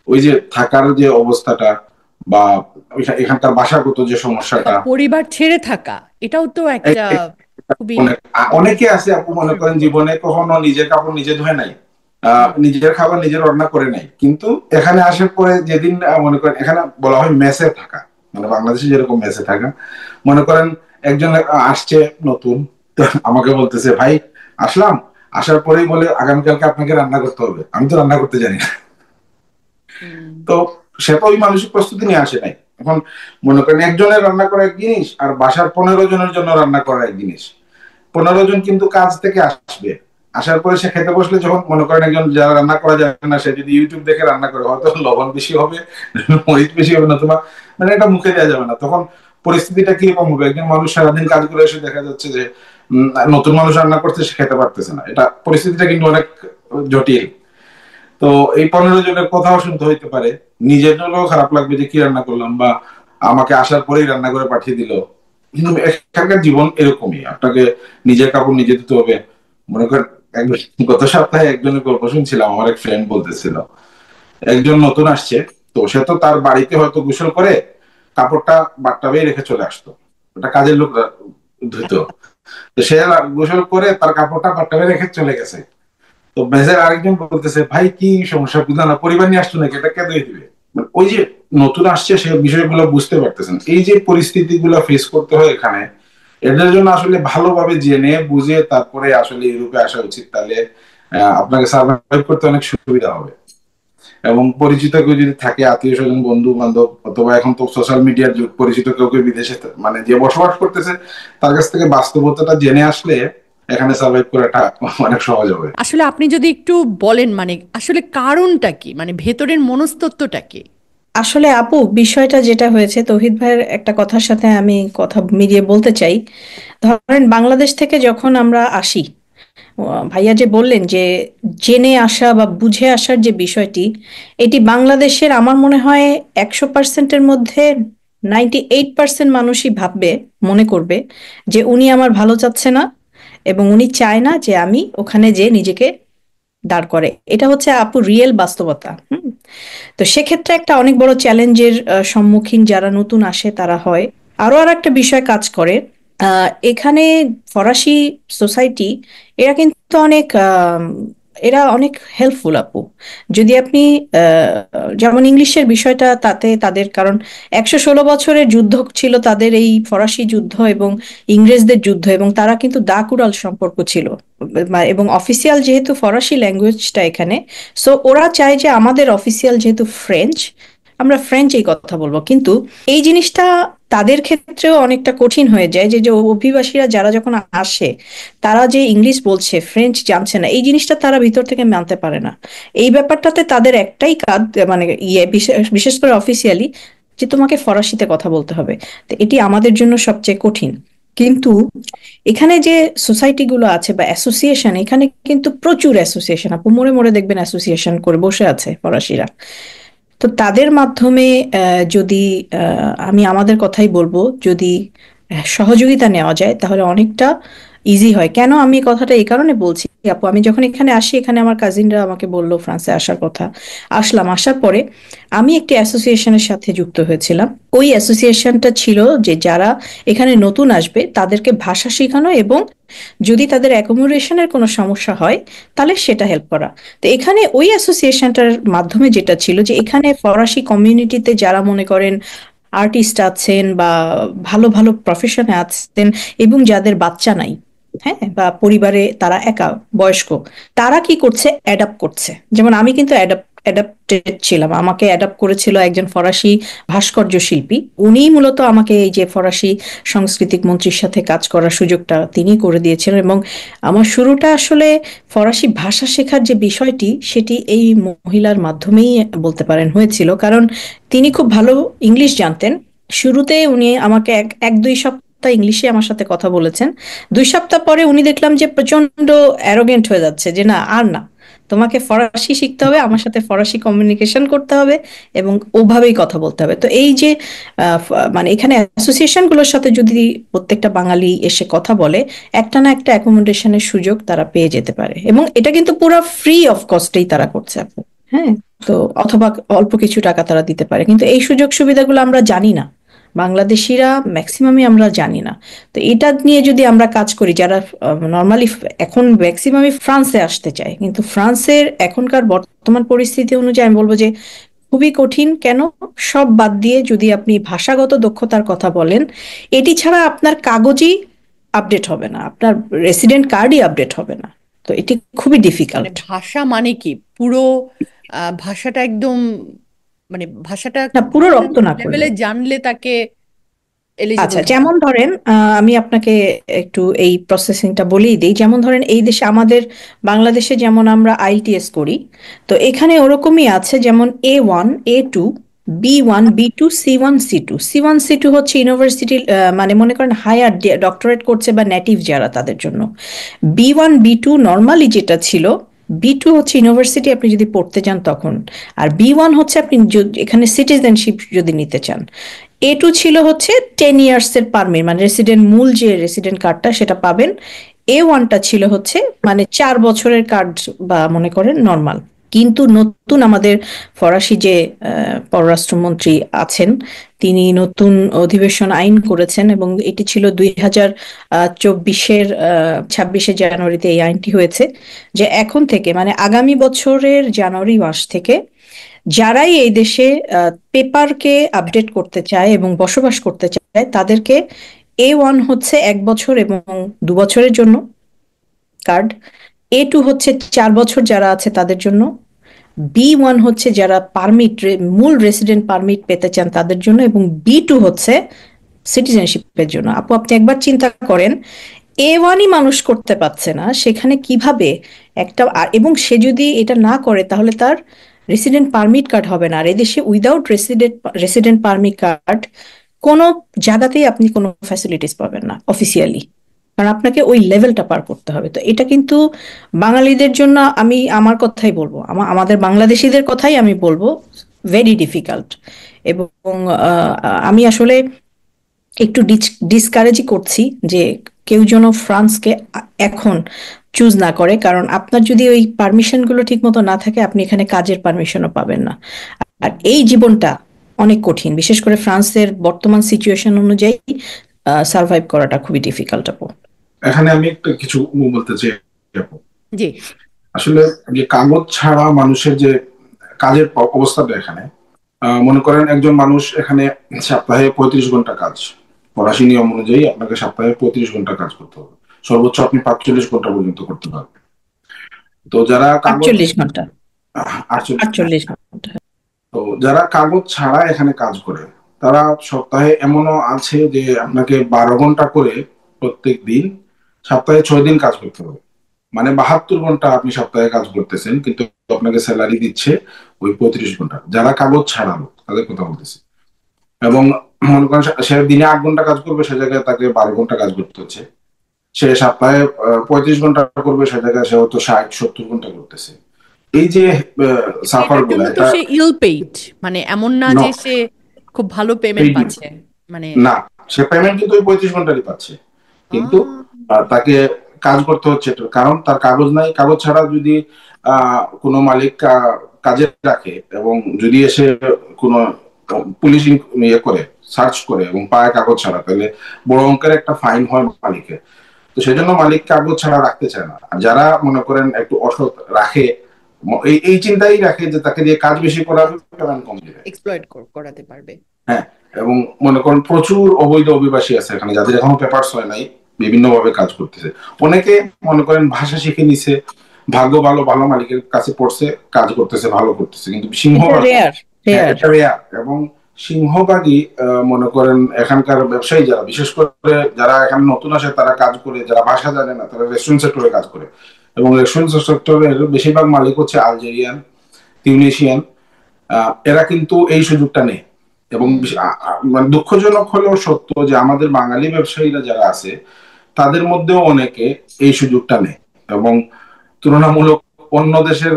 Speaker 3: ওই যে থাকার যে অবস্থাটা বা এখানকার ভাষাগত যে সমস্যাটা,
Speaker 1: পরিবার ছেড়ে থাকা, এটাও তো একটা খুবই
Speaker 3: অনেকে আছে আপু, মনে করেন জীবনে কখনো নিজের কাপড় নিজে ধুয়ে নাই, নিজের খাবার নিজের রান্না করে নাই, কিন্তু এখানে আসার পরে যেদিন মনে করেন, এখানে বলা হয় মেসে থাকা, মানে বাংলাদেশে যেরকম মেসে থাকা, মনে করেন একজন আসছে নতুন, আমাকে বলতেছে ভাই আসলাম, আসার পরেই বলে আগামীকালকে আপনাকে রান্না করতে হবে। আমি তো রান্না করতে জানি না। তো সে তো ওই মানসিক প্রস্তুতি নিয়ে আসে নাই। এখন মনে করেন একজনের রান্না করা এক জিনিস, আর বাসার 15 জনের জন্য রান্না করা এক জিনিস। 15 জন কিন্তু কাজ থেকে আসবে, আসার পরে সে খেতে বসলে, যখন মনে করেন একজন যারা রান্না করা যায় না, সে যদি ইউটিউব দেখে রান্না করে, হয়তো লবণ বেশি হবে, মরিচ বেশি হবে, না তোমার মানে এটা মুখে দেওয়া যাবে না। তখন পরিস্থিতিটা কিরকম হবে? একজন মানুষ সারাদিন কাজ করে এসে দেখা যাচ্ছে যে নতুন মানুষ রান্না করতে, সে খেতে পারতেছে না। এটা পরিস্থিতিটা কিন্তু অনেক জটিল। তো এই 15 জনের কথাও শুনতে হইতে পারে, নিজের জন্য খারাপ লাগবে যে কি রান্না করলাম, বা আমাকে আসার পরেই রান্না করে পাঠিয়ে দিল। কিন্তু এখানকার জীবন এরকমই, আপনাকে নিজের কাপড় নিজে দিতে হবে। মনে করেন গত সপ্তাহে একজনের গল্প শুনছিলাম, আমার এক ফ্রেন্ড বলতেছিল, একজন নতুন আসছে, তো সে তো তার বাড়িতে হয়তো গোসল করে কাপড়টা বাথটাবেই রেখে চলে আসতো, ওটা কাজের লোক ধুতো। তো সে গোসল করে তার কাপড়টা বাথটাবে রেখে চলে গেছে। তো মেসের আরেকজন বলতেছে, ভাই কি সমস্যা, বুঝলাম না, পরিবার নিয়ে আসতো নাকি, এটা কে ধুয়ে দিবে? মানে ওই যে নতুন আসছে, সে বিষয়গুলো বুঝতে পারতেছেন। এই যে পরিস্থিতিগুলো ফেস করতে হয় এখানে, এদের জন্য আসলে ভালোভাবে জেনে বুঝে তারপরে আসলে ইউরোপে আসা উচিত, তাহলে আপনাকে সার্ভাইভ করতে অনেক সুবিধা হবে। এবং পরিচিত কেউ যদি থাকে, আত্মীয় স্বজন, বন্ধু বান্ধব, অথবা এখন তো সোশ্যাল মিডিয়ার যুগ, পরিচিত কেউ কেউ বিদেশে মানে যে বসবাস করতেছে, তার কাছ থেকে বাস্তবতাটা জেনে আসলে এখানে সার্ভাইভ করাটা অনেক সহজ হবে।
Speaker 1: আসলে আপনি যদি একটু বলেন, মানে আসলে কারণটা কি, মানে ভেতরের মনস্তত্ত্বটা কি?
Speaker 2: আসলে আপু, বিষয়টা যেটা হয়েছে, তৌহিদ ভাইয়ের একটা কথার সাথে আমি কথা মিলিয়ে বলতে চাই। ধরেন বাংলাদেশ থেকে যখন আমরা আসি, ভাইয়া যে বললেন যে জেনে আসা বা বুঝে আসার যে বিষয়টি, এটি বাংলাদেশের আমার মনে হয় 100%-এর মধ্যে 98% মানুষই ভাববে, মনে করবে যে উনি আমার ভালো চাচ্ছে না এবং উনি চায় না যে আমি ওখানে যে নিজেকে দাঁড় করে। এটা হচ্ছে আপু রিয়েল বাস্তবতা। তো সেক্ষেত্রে একটা অনেক বড় চ্যালেঞ্জের সম্মুখীন যারা নতুন আসে তারা হয়। আরো আর একটা বিষয় কাজ করে, এখানে ফরাসি সোসাইটি এরা কিন্তু অনেক এরা অনেক হেল্পফুল আপু। যদি আপনি আহ, যেমন ইংলিশের বিষয়টা, তাতে তাদের কারণ 116 বছরের যুদ্ধ ছিল তাদের, এই ফরাসি যুদ্ধ এবং ইংরেজদের যুদ্ধ, এবং তারা কিন্তু দাকুড়াল সম্পর্ক ছিল। এবং অফিসিয়াল যেহেতু ফরাসি ল্যাঙ্গুয়েজটা এখানে, সো ওরা চায় যে আমাদের অফিসিয়াল যেহেতু ফ্রেঞ্চ, আমরা ফ্রেঞ্চেই কথা বলবো। কিন্তু এই জিনিসটা তাদের ক্ষেত্রেও অনেকটা কঠিন হয়ে যায় যে যে অভিবাসীরা যারা যখন আসে, তারা যে ইংলিশ বলছে, ফ্রেঞ্চ জানছে না, এই জিনিসটা তারা ভিতর থেকে মানতে পারে না। এই ব্যাপারটাতে তাদের একটাই কাজ, মানে বিশেষ করে অফিসিয়ালি, যে তোমাকে ফরাসিতে কথা বলতে হবে। তো এটি আমাদের জন্য সবচেয়ে কঠিন। কিন্তু এখানে যে সোসাইটি গুলো আছে বা অ্যাসোসিয়েশন, এখানে কিন্তু প্রচুর অ্যাসোসিয়েশন, আপু মোড়ে মোড়ে দেখবেন অ্যাসোসিয়েশন করে বসে আছে ফরাসিরা। তো তাদের মাধ্যমে যদি আমি আমাদের কথাই বলবো, যদি সহযোগিতা নেওয়া যায় তাহলে অনেকটা ইজি হয়। কেন আমি এই কথাটা এই কারণে বলছি আপু, আমি যখন এখানে আসি, এখানে আমার কাজিনরা আমাকে বললো ফ্রান্সে আসার কথা। আসলাম, আসার পরে আমি একটি অ্যাসোসিয়েশনের সাথে যুক্ত হয়েছিলাম। ওই অ্যাসোসিয়েশনটা ছিল যে যারা এখানে নতুন আসবে তাদেরকে ভাষা শেখানো, এবং যদি তাদের অ্যাকোমোডেশনের কোনো সমস্যা হয় তাহলে সেটা হেল্প করা। তো এখানে ওই অ্যাসোসিয়েশনটার মাধ্যমে যেটা ছিল যে এখানে ফরাসি কমিউনিটিতে যারা মনে করেন আর্টিস্ট আছেন বা ভালো ভালো প্রফেশনে আছেন, এবং যাদের বাচ্চা নাই, হ্যাঁ, বা পরিবারে তারা একা বয়স্ক, তারা কি করছে, অ্যাডাপ্ট করছে। যেমন আমি কিন্তু অ্যাডাপ্টেড ছিলাম, আমাকে অ্যাডাপ্ট করেছিল একজন ফরাসি ভাস্কর্য শিল্পী। উনিই মূলত আমাকে এই যে ফরাসি সাংস্কৃতিক মন্ত্রীর সাথে কাজ করার সুযোগটা তিনি করে দিয়েছিলেন। এবং আমার শুরুটা আসলে ফরাসি ভাষা শেখার যে বিষয়টি, সেটি এই মহিলার মাধ্যমেই বলতে পারেন হয়েছিল, কারণ তিনি খুব ভালো ইংলিশ জানতেন। শুরুতে উনি আমাকে এক এক দুই সপ্তাহ ইংলিশে আমার সাথে কথা বলেছেন। 2 সপ্তাহ পরে উনি দেখলাম যে প্রচন্ড অ্যারোগেন্ট হয়ে যাচ্ছে, যে না আর না, তোমাকে ফরাসি শিখতে হবে, আমার সাথে ফরাসি কমিউনিকেশন করতে হবে এবং ওভাবেই কথা বলতে হবে। তো এই যে মানে এখানে অ্যাসোসিয়েশন গুলোর সাথে যদি প্রত্যেকটা বাঙালি এসে কথা বলে, একটা না একটা অ্যাকোমোডেশনের সুযোগ তারা পেয়ে যেতে পারে, এবং এটা কিন্তু পুরো ফ্রি অফ কস্টেই তারা করছে আপু। হ্যাঁ, তো অথবা অল্প কিছু টাকা তারা দিতে পারে, কিন্তু এই সুযোগ সুবিধাগুলো আমরা জানি না, বাংলাদেশিরা ম্যাক্সিমামই আমরা জানি না। তো এটা নিয়ে যদি আমরা কাজ করি, যারা নর্মালি এখন ম্যাক্সিমামই ফ্রান্সে আসতে চায়, কিন্তু ফ্রান্সের এখনকার বর্তমান পরিস্থিতি অনুযায়ী আমি বলবো যে খুবই কঠিন। কেন? সব বাদ দিয়ে যদি আপনি ভাষাগত দক্ষতার কথা বলেন, এটি ছাড়া আপনার কাগজই আপডেট হবে না, আপনার রেসিডেন্ট কার্ডই আপডেট হবে না। তো এটি খুবই
Speaker 1: মানে
Speaker 2: ডিফিকাল্ট।
Speaker 1: ভাষা মানে কি পুরো ভাষাটা একদম, মানে ভাষাটা
Speaker 2: না, পুরো
Speaker 1: কোন
Speaker 2: রপ্ত না
Speaker 1: লেভেলে
Speaker 2: করলেও।
Speaker 1: জানলে তাকে
Speaker 2: আচ্ছা,
Speaker 1: এলিজিবল ধরা
Speaker 2: যেমন
Speaker 1: হয়?
Speaker 2: ধরেন আমি আপনাকে একটু এই প্রসেসিংটা বলেই দিই। যেমন ধরেন এই দেশে আমাদের বাংলাদেশে যেমন আমরা আইএলটিএস করি, তো এখানে ওরকমই আছে, যেমন A1, A2, B1, B2, C1, C2। C1, C2 হচ্ছে ইউনিভার্সিটি, মানে মনে করেন হায়ার ডক্টরেট করছে বা নেটিভ যারা, তাদের জন্য। B1, B2 নর্মালি যেটা ছিল, B2 হচ্ছে ইউনিভার্সিটি আপনি যদি পড়তে চান তখন, আর B1 হচ্ছে আপনি এখানে সিটিজেনশিপ যদি নিতে চান। A2 ছিল হচ্ছে 10 ইয়ার্স এর পারমিট, মানে রেসিডেন্ট, মূল যে রেসিডেন্ট কার্ডটা সেটা পাবেন। A1টা ছিল হচ্ছে মানে 4 বছরের কার্ড, বা মনে করেন নর্মাল। কিন্তু নতুন আমাদের ফরাসি যে পররাষ্ট্রমন্ত্রী আছেন, তিনি নতুন অধিবেশন আইন করেছেন, এবং এটি ছিল 2024-এর 26শে জানুয়ারিতে এই আইনটি হয়েছে, যে এখন থেকে মানে আগামী বছরের জানুয়ারি মাস থেকে যারাই এই দেশে পেপারকে আপডেট করতে চায় এবং বসবাস করতে চায়, তাদেরকে A1 হচ্ছে 1 বছর এবং 2 বছরের জন্য কার্ড, A2 হচ্ছে 4 বছর যারা আছে তাদের জন্য, B1 হচ্ছে যারা পারমিট, মূল রেসিডেন্ট পারমিট পেতে চান তাদের জন্য, এবং B2 হচ্ছে সিটিজেনশিপের জন্য। আপু আপনি একবার চিন্তা করেন, A1ই মানুষ করতে পারছে না, সেখানে কিভাবে একটা এবং সে যদি এটা না করে তাহলে তার রেসিডেন্ট পারমিট কার্ড হবে না। আর এদেশে উইদাউট রেসিডেন্ট পারমিট কার্ড কোনো জায়গাতেই আপনি কোনো ফ্যাসিলিটিস পাবেন না অফিসিয়ালি, কারণ আপনাকে ওই লেভেলটা পার করতে হবে। তো এটা কিন্তু বাঙালিদের জন্য, আমি আমার কথাই বলবো, আমাদের বাংলাদেশিদের কথাই আমি বলবো, ভেরি ডিফিকাল্ট। এবং আমি আসলে একটু ডিসকারেজই করছি যে কেউ যেন ফ্রান্সকে এখন চুজ না করে, কারণ আপনার যদি ওই পারমিশনগুলো ঠিক মতো না থাকে, আপনি এখানে কাজের পারমিশনও পাবেন না। আর এই জীবনটা অনেক কঠিন, বিশেষ করে ফ্রান্সের বর্তমান সিচুয়েশন অনুযায়ী সার্ভাইভ করাটা খুবই ডিফিকাল্ট আপু।
Speaker 3: এখানে আমি একটা কিছু বলতে চাই আপু।
Speaker 1: জি।
Speaker 3: আসলে যে কাগজ ছাড়া মানুষের যে কাজের অবস্থাটা এখানে, মনে করেন একজন মানুষ এখানে সপ্তাহে 35 ঘন্টা কাজ, ফরাসি নিয়ম অনুযায়ী আপনাকে সপ্তাহে 35 ঘন্টা কাজ করতে হবে, সর্বোচ্চ আপনি 45 ঘন্টা পর্যন্ত করতে পারবেন। তো যারা কাগজ
Speaker 2: 48 ঘন্টা।
Speaker 3: 48,
Speaker 2: 48 ঘন্টা।
Speaker 3: তো যারা কাগজ ছাড়া এখানে কাজ করে, তারা সপ্তাহে এমনও আছে যে আপনাকে 12 ঘন্টা করে প্রত্যেক দিন, সপ্তাহে 6 দিন কাজ করতে হবে। মানে 72 ঘন্টা আপনি সপ্তাহে কাজ করতেছেন, কিন্তু আপনাকে স্যালারি দিচ্ছে ওই 35 ঘন্টা। যারা কাগজ ছাড়া লোক তাদের কথা বলতেছি। এবং মনে করেন সে দিনে 8 ঘন্টা কাজ করবে, সে জায়গায় তাকে 12 ঘন্টা কাজ করতে হচ্ছে। সে সপ্তাহে 35 ঘন্টা করবে, সে জায়গায় সে হয়তো 60-70 ঘন্টা করতেছে। এই যে সাফার
Speaker 1: এটার জন্য
Speaker 3: গুলা,
Speaker 1: তো
Speaker 3: এটা
Speaker 1: সে ইল পেইড, মানে এমন না যে সে খুব ভালো পেমেন্ট পাচ্ছে, মানে
Speaker 3: না, সে পেমেন্ট কিন্তু ওই 35 ঘন্টারই পাচ্ছে, কিন্তু তাকে কাজ করতে হচ্ছে। কারণ তার কাগজ নাই। কাগজ ছাড়া যদি কোনো মালিক কাজে রাখে এবং যদি এসে কোনো পুলিশ ইয়ে করে, সার্চ করে এবং পায় কাগজ ছাড়া, তাহলে বড় অঙ্কের একটা ফাইন হয় মালিকের। তো সেজন্য মালিক কাগজ ছাড়া রাখতে চায় না। আর যারা মনে করেন একটু অসৎ রাখে, এই চিন্তাই রাখে যে তাকে দিয়ে কাজ বেশি করাবে, পেমেন্ট কম দিবে,
Speaker 1: এক্সপ্লয়েট করাতে পারবে।
Speaker 3: হ্যাঁ। এবং মনে করেন প্রচুর অবৈধ অভিবাসী আছে এখানে, যাদের এখনো পেপারস হয় নাই, বিভিন্ন ভাবে কাজ করতেছে। অনেকে মনে করেন ভাষা শিখে নিছে, ভাগ্য ভালো, ভালো মালিকের কাছে পড়ছে, কাজ করতেছে, ভালো করতেছে। কিন্তু সিংহভাগ, হ্যাঁ, এটা রেয়ার। এবং সিংহভাগই মনে করেন এখানকার ব্যবসায়ী যারা, বিশেষ করে যারা এখানে নতুন আসে, তারা কাজ করে, যারা ভাষা জানে না, তারা রেস্টুরেন্ট সেক্টরে কাজ করে। এবং রেস্টুরেন্ট সেক্টরের বেশিরভাগ মালিক হচ্ছে আলজেরিয়ান, তিউনিসিয়ান। এরা কিন্তু এই সুযোগটা নেই। এবং মানে দুঃখজনক হলেও সত্য যে আমাদের বাঙালি ব্যবসায়ীরা যারা আছে, তাদের মধ্যেও অনেকে এই সুযোগটা নেয় এবং তুলনামূলক অন্য দেশের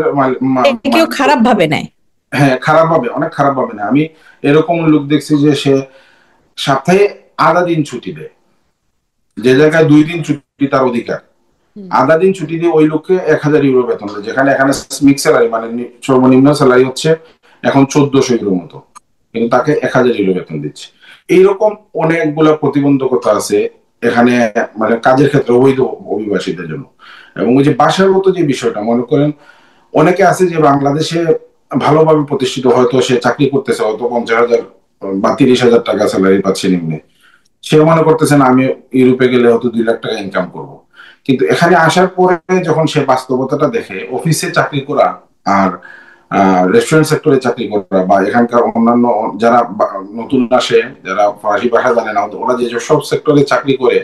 Speaker 2: কেউ খারাপ ভাবে নেয়।
Speaker 3: হ্যাঁ, খারাপ ভাবে, অনেক খারাপ ভাবে না। আমি এরকম লোক দেখছি যে সে সপ্তাহে আধা দিন ছুটি দেয়, যে জায়গায় 2 দিন ছুটি তার অধিকার। আধা দিন ছুটি দিয়ে ওই লোককে 1000 ইউরো বেতন দেয়, যেখানে এখানে মিক্স স্যালারি, মানে সর্বনিম্ন স্যালারি হচ্ছে এখন 1400 ইউরো মতো, কিন্তু তাকে 1000 ইউরো বেতন দিচ্ছে। এইরকম অনেকগুলা প্রতিবন্ধকতা আছে এখানে, মানে কাজের ক্ষেত্রে অবৈধ অভিবাসীদের জন্য। এবং ওই যে বাসাগত যে বিষয়টা, মনে করেন অনেকে আছে যে বাংলাদেশে ভালোভাবে প্রতিষ্ঠিত, হয়তো সে চাকরি করতেছে, হয়তো 50,000 বা 30,000 টাকা স্যালারি পাচ্ছে নিম্নে, সে মনে করতেছেন আমি ইউরোপে গেলে হয়তো 2 লাখ টাকা ইনকাম করব। কিন্তু এখানে আসার পরে যখন সে বাস্তবতাটা দেখে, অফিসে চাকরি করা আর রেস্টুরেন্ট সেক্টরে চাকরি করা, বা এখানকার অন্যান্য যারা নতুন আসে, যারা ফরাসি ভাষা জানে না, ওরা যে সব সেক্টরে চাকরি করে,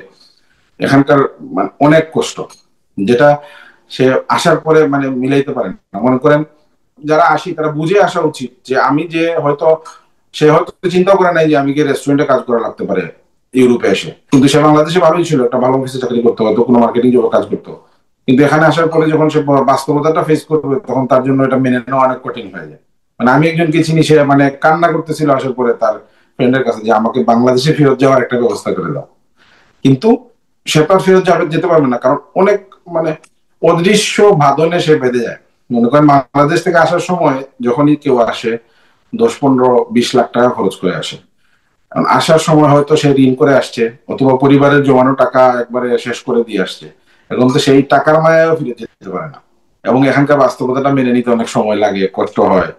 Speaker 3: এখানকার মানে অনেক কষ্ট, যেটা সে আসার পরে মানে মিলাইতে পারে না। মনে করেন যারা আসি, তারা বুঝে আসা উচিত যে আমি যে হয়তো, সে হয়তো চিন্তা করে নাই যে আমি গিয়ে রেস্টুরেন্টে কাজ করা লাগতে পারে ইউরোপে এসে, কিন্তু সে বাংলাদেশে ভালোই ছিল, একটা ভালো অফিসে চাকরি করতে, হয়তো কোনো মার্কেটিং জবে কাজ করতো। কিন্তু এখানে আসার পরে যখন সে বাস্তবতাটা ফেস করবে, তখন তার জন্য এটা মেনে নেওয়া অনেক কঠিন হয়ে যায়। মানে আমি একজনকে চিনি, সে মানে কান্না করতেছিল আসার পরে তার ফ্রেন্ডের কাছে যে আমাকে বাংলাদেশে ফেরত যাওয়ার একটা ব্যবস্থা করে দাও। কিন্তু সে তো আর ফেরত যেতে পারবে না, কারণ অনেক মানে অদৃশ্য বাঁধনে সে বেঁধে যায়। মনে করেন বাংলাদেশ থেকে আসার সময় যখনই কেউ আসে, 10, 15, 20 লাখ টাকা খরচ করে আসে। আসার সময় হয়তো সে ঋণ করে আসছে, অথবা পরিবারের জমানো টাকা একবারে শেষ করে দিয়ে আসছে। এখন তো সেই টাকার মায়াও ফিরে যেতে পারে না। এবং এখানকার বাস্তবতাটা মেনে নিতে অনেক সময় লাগে, কষ্ট হয়,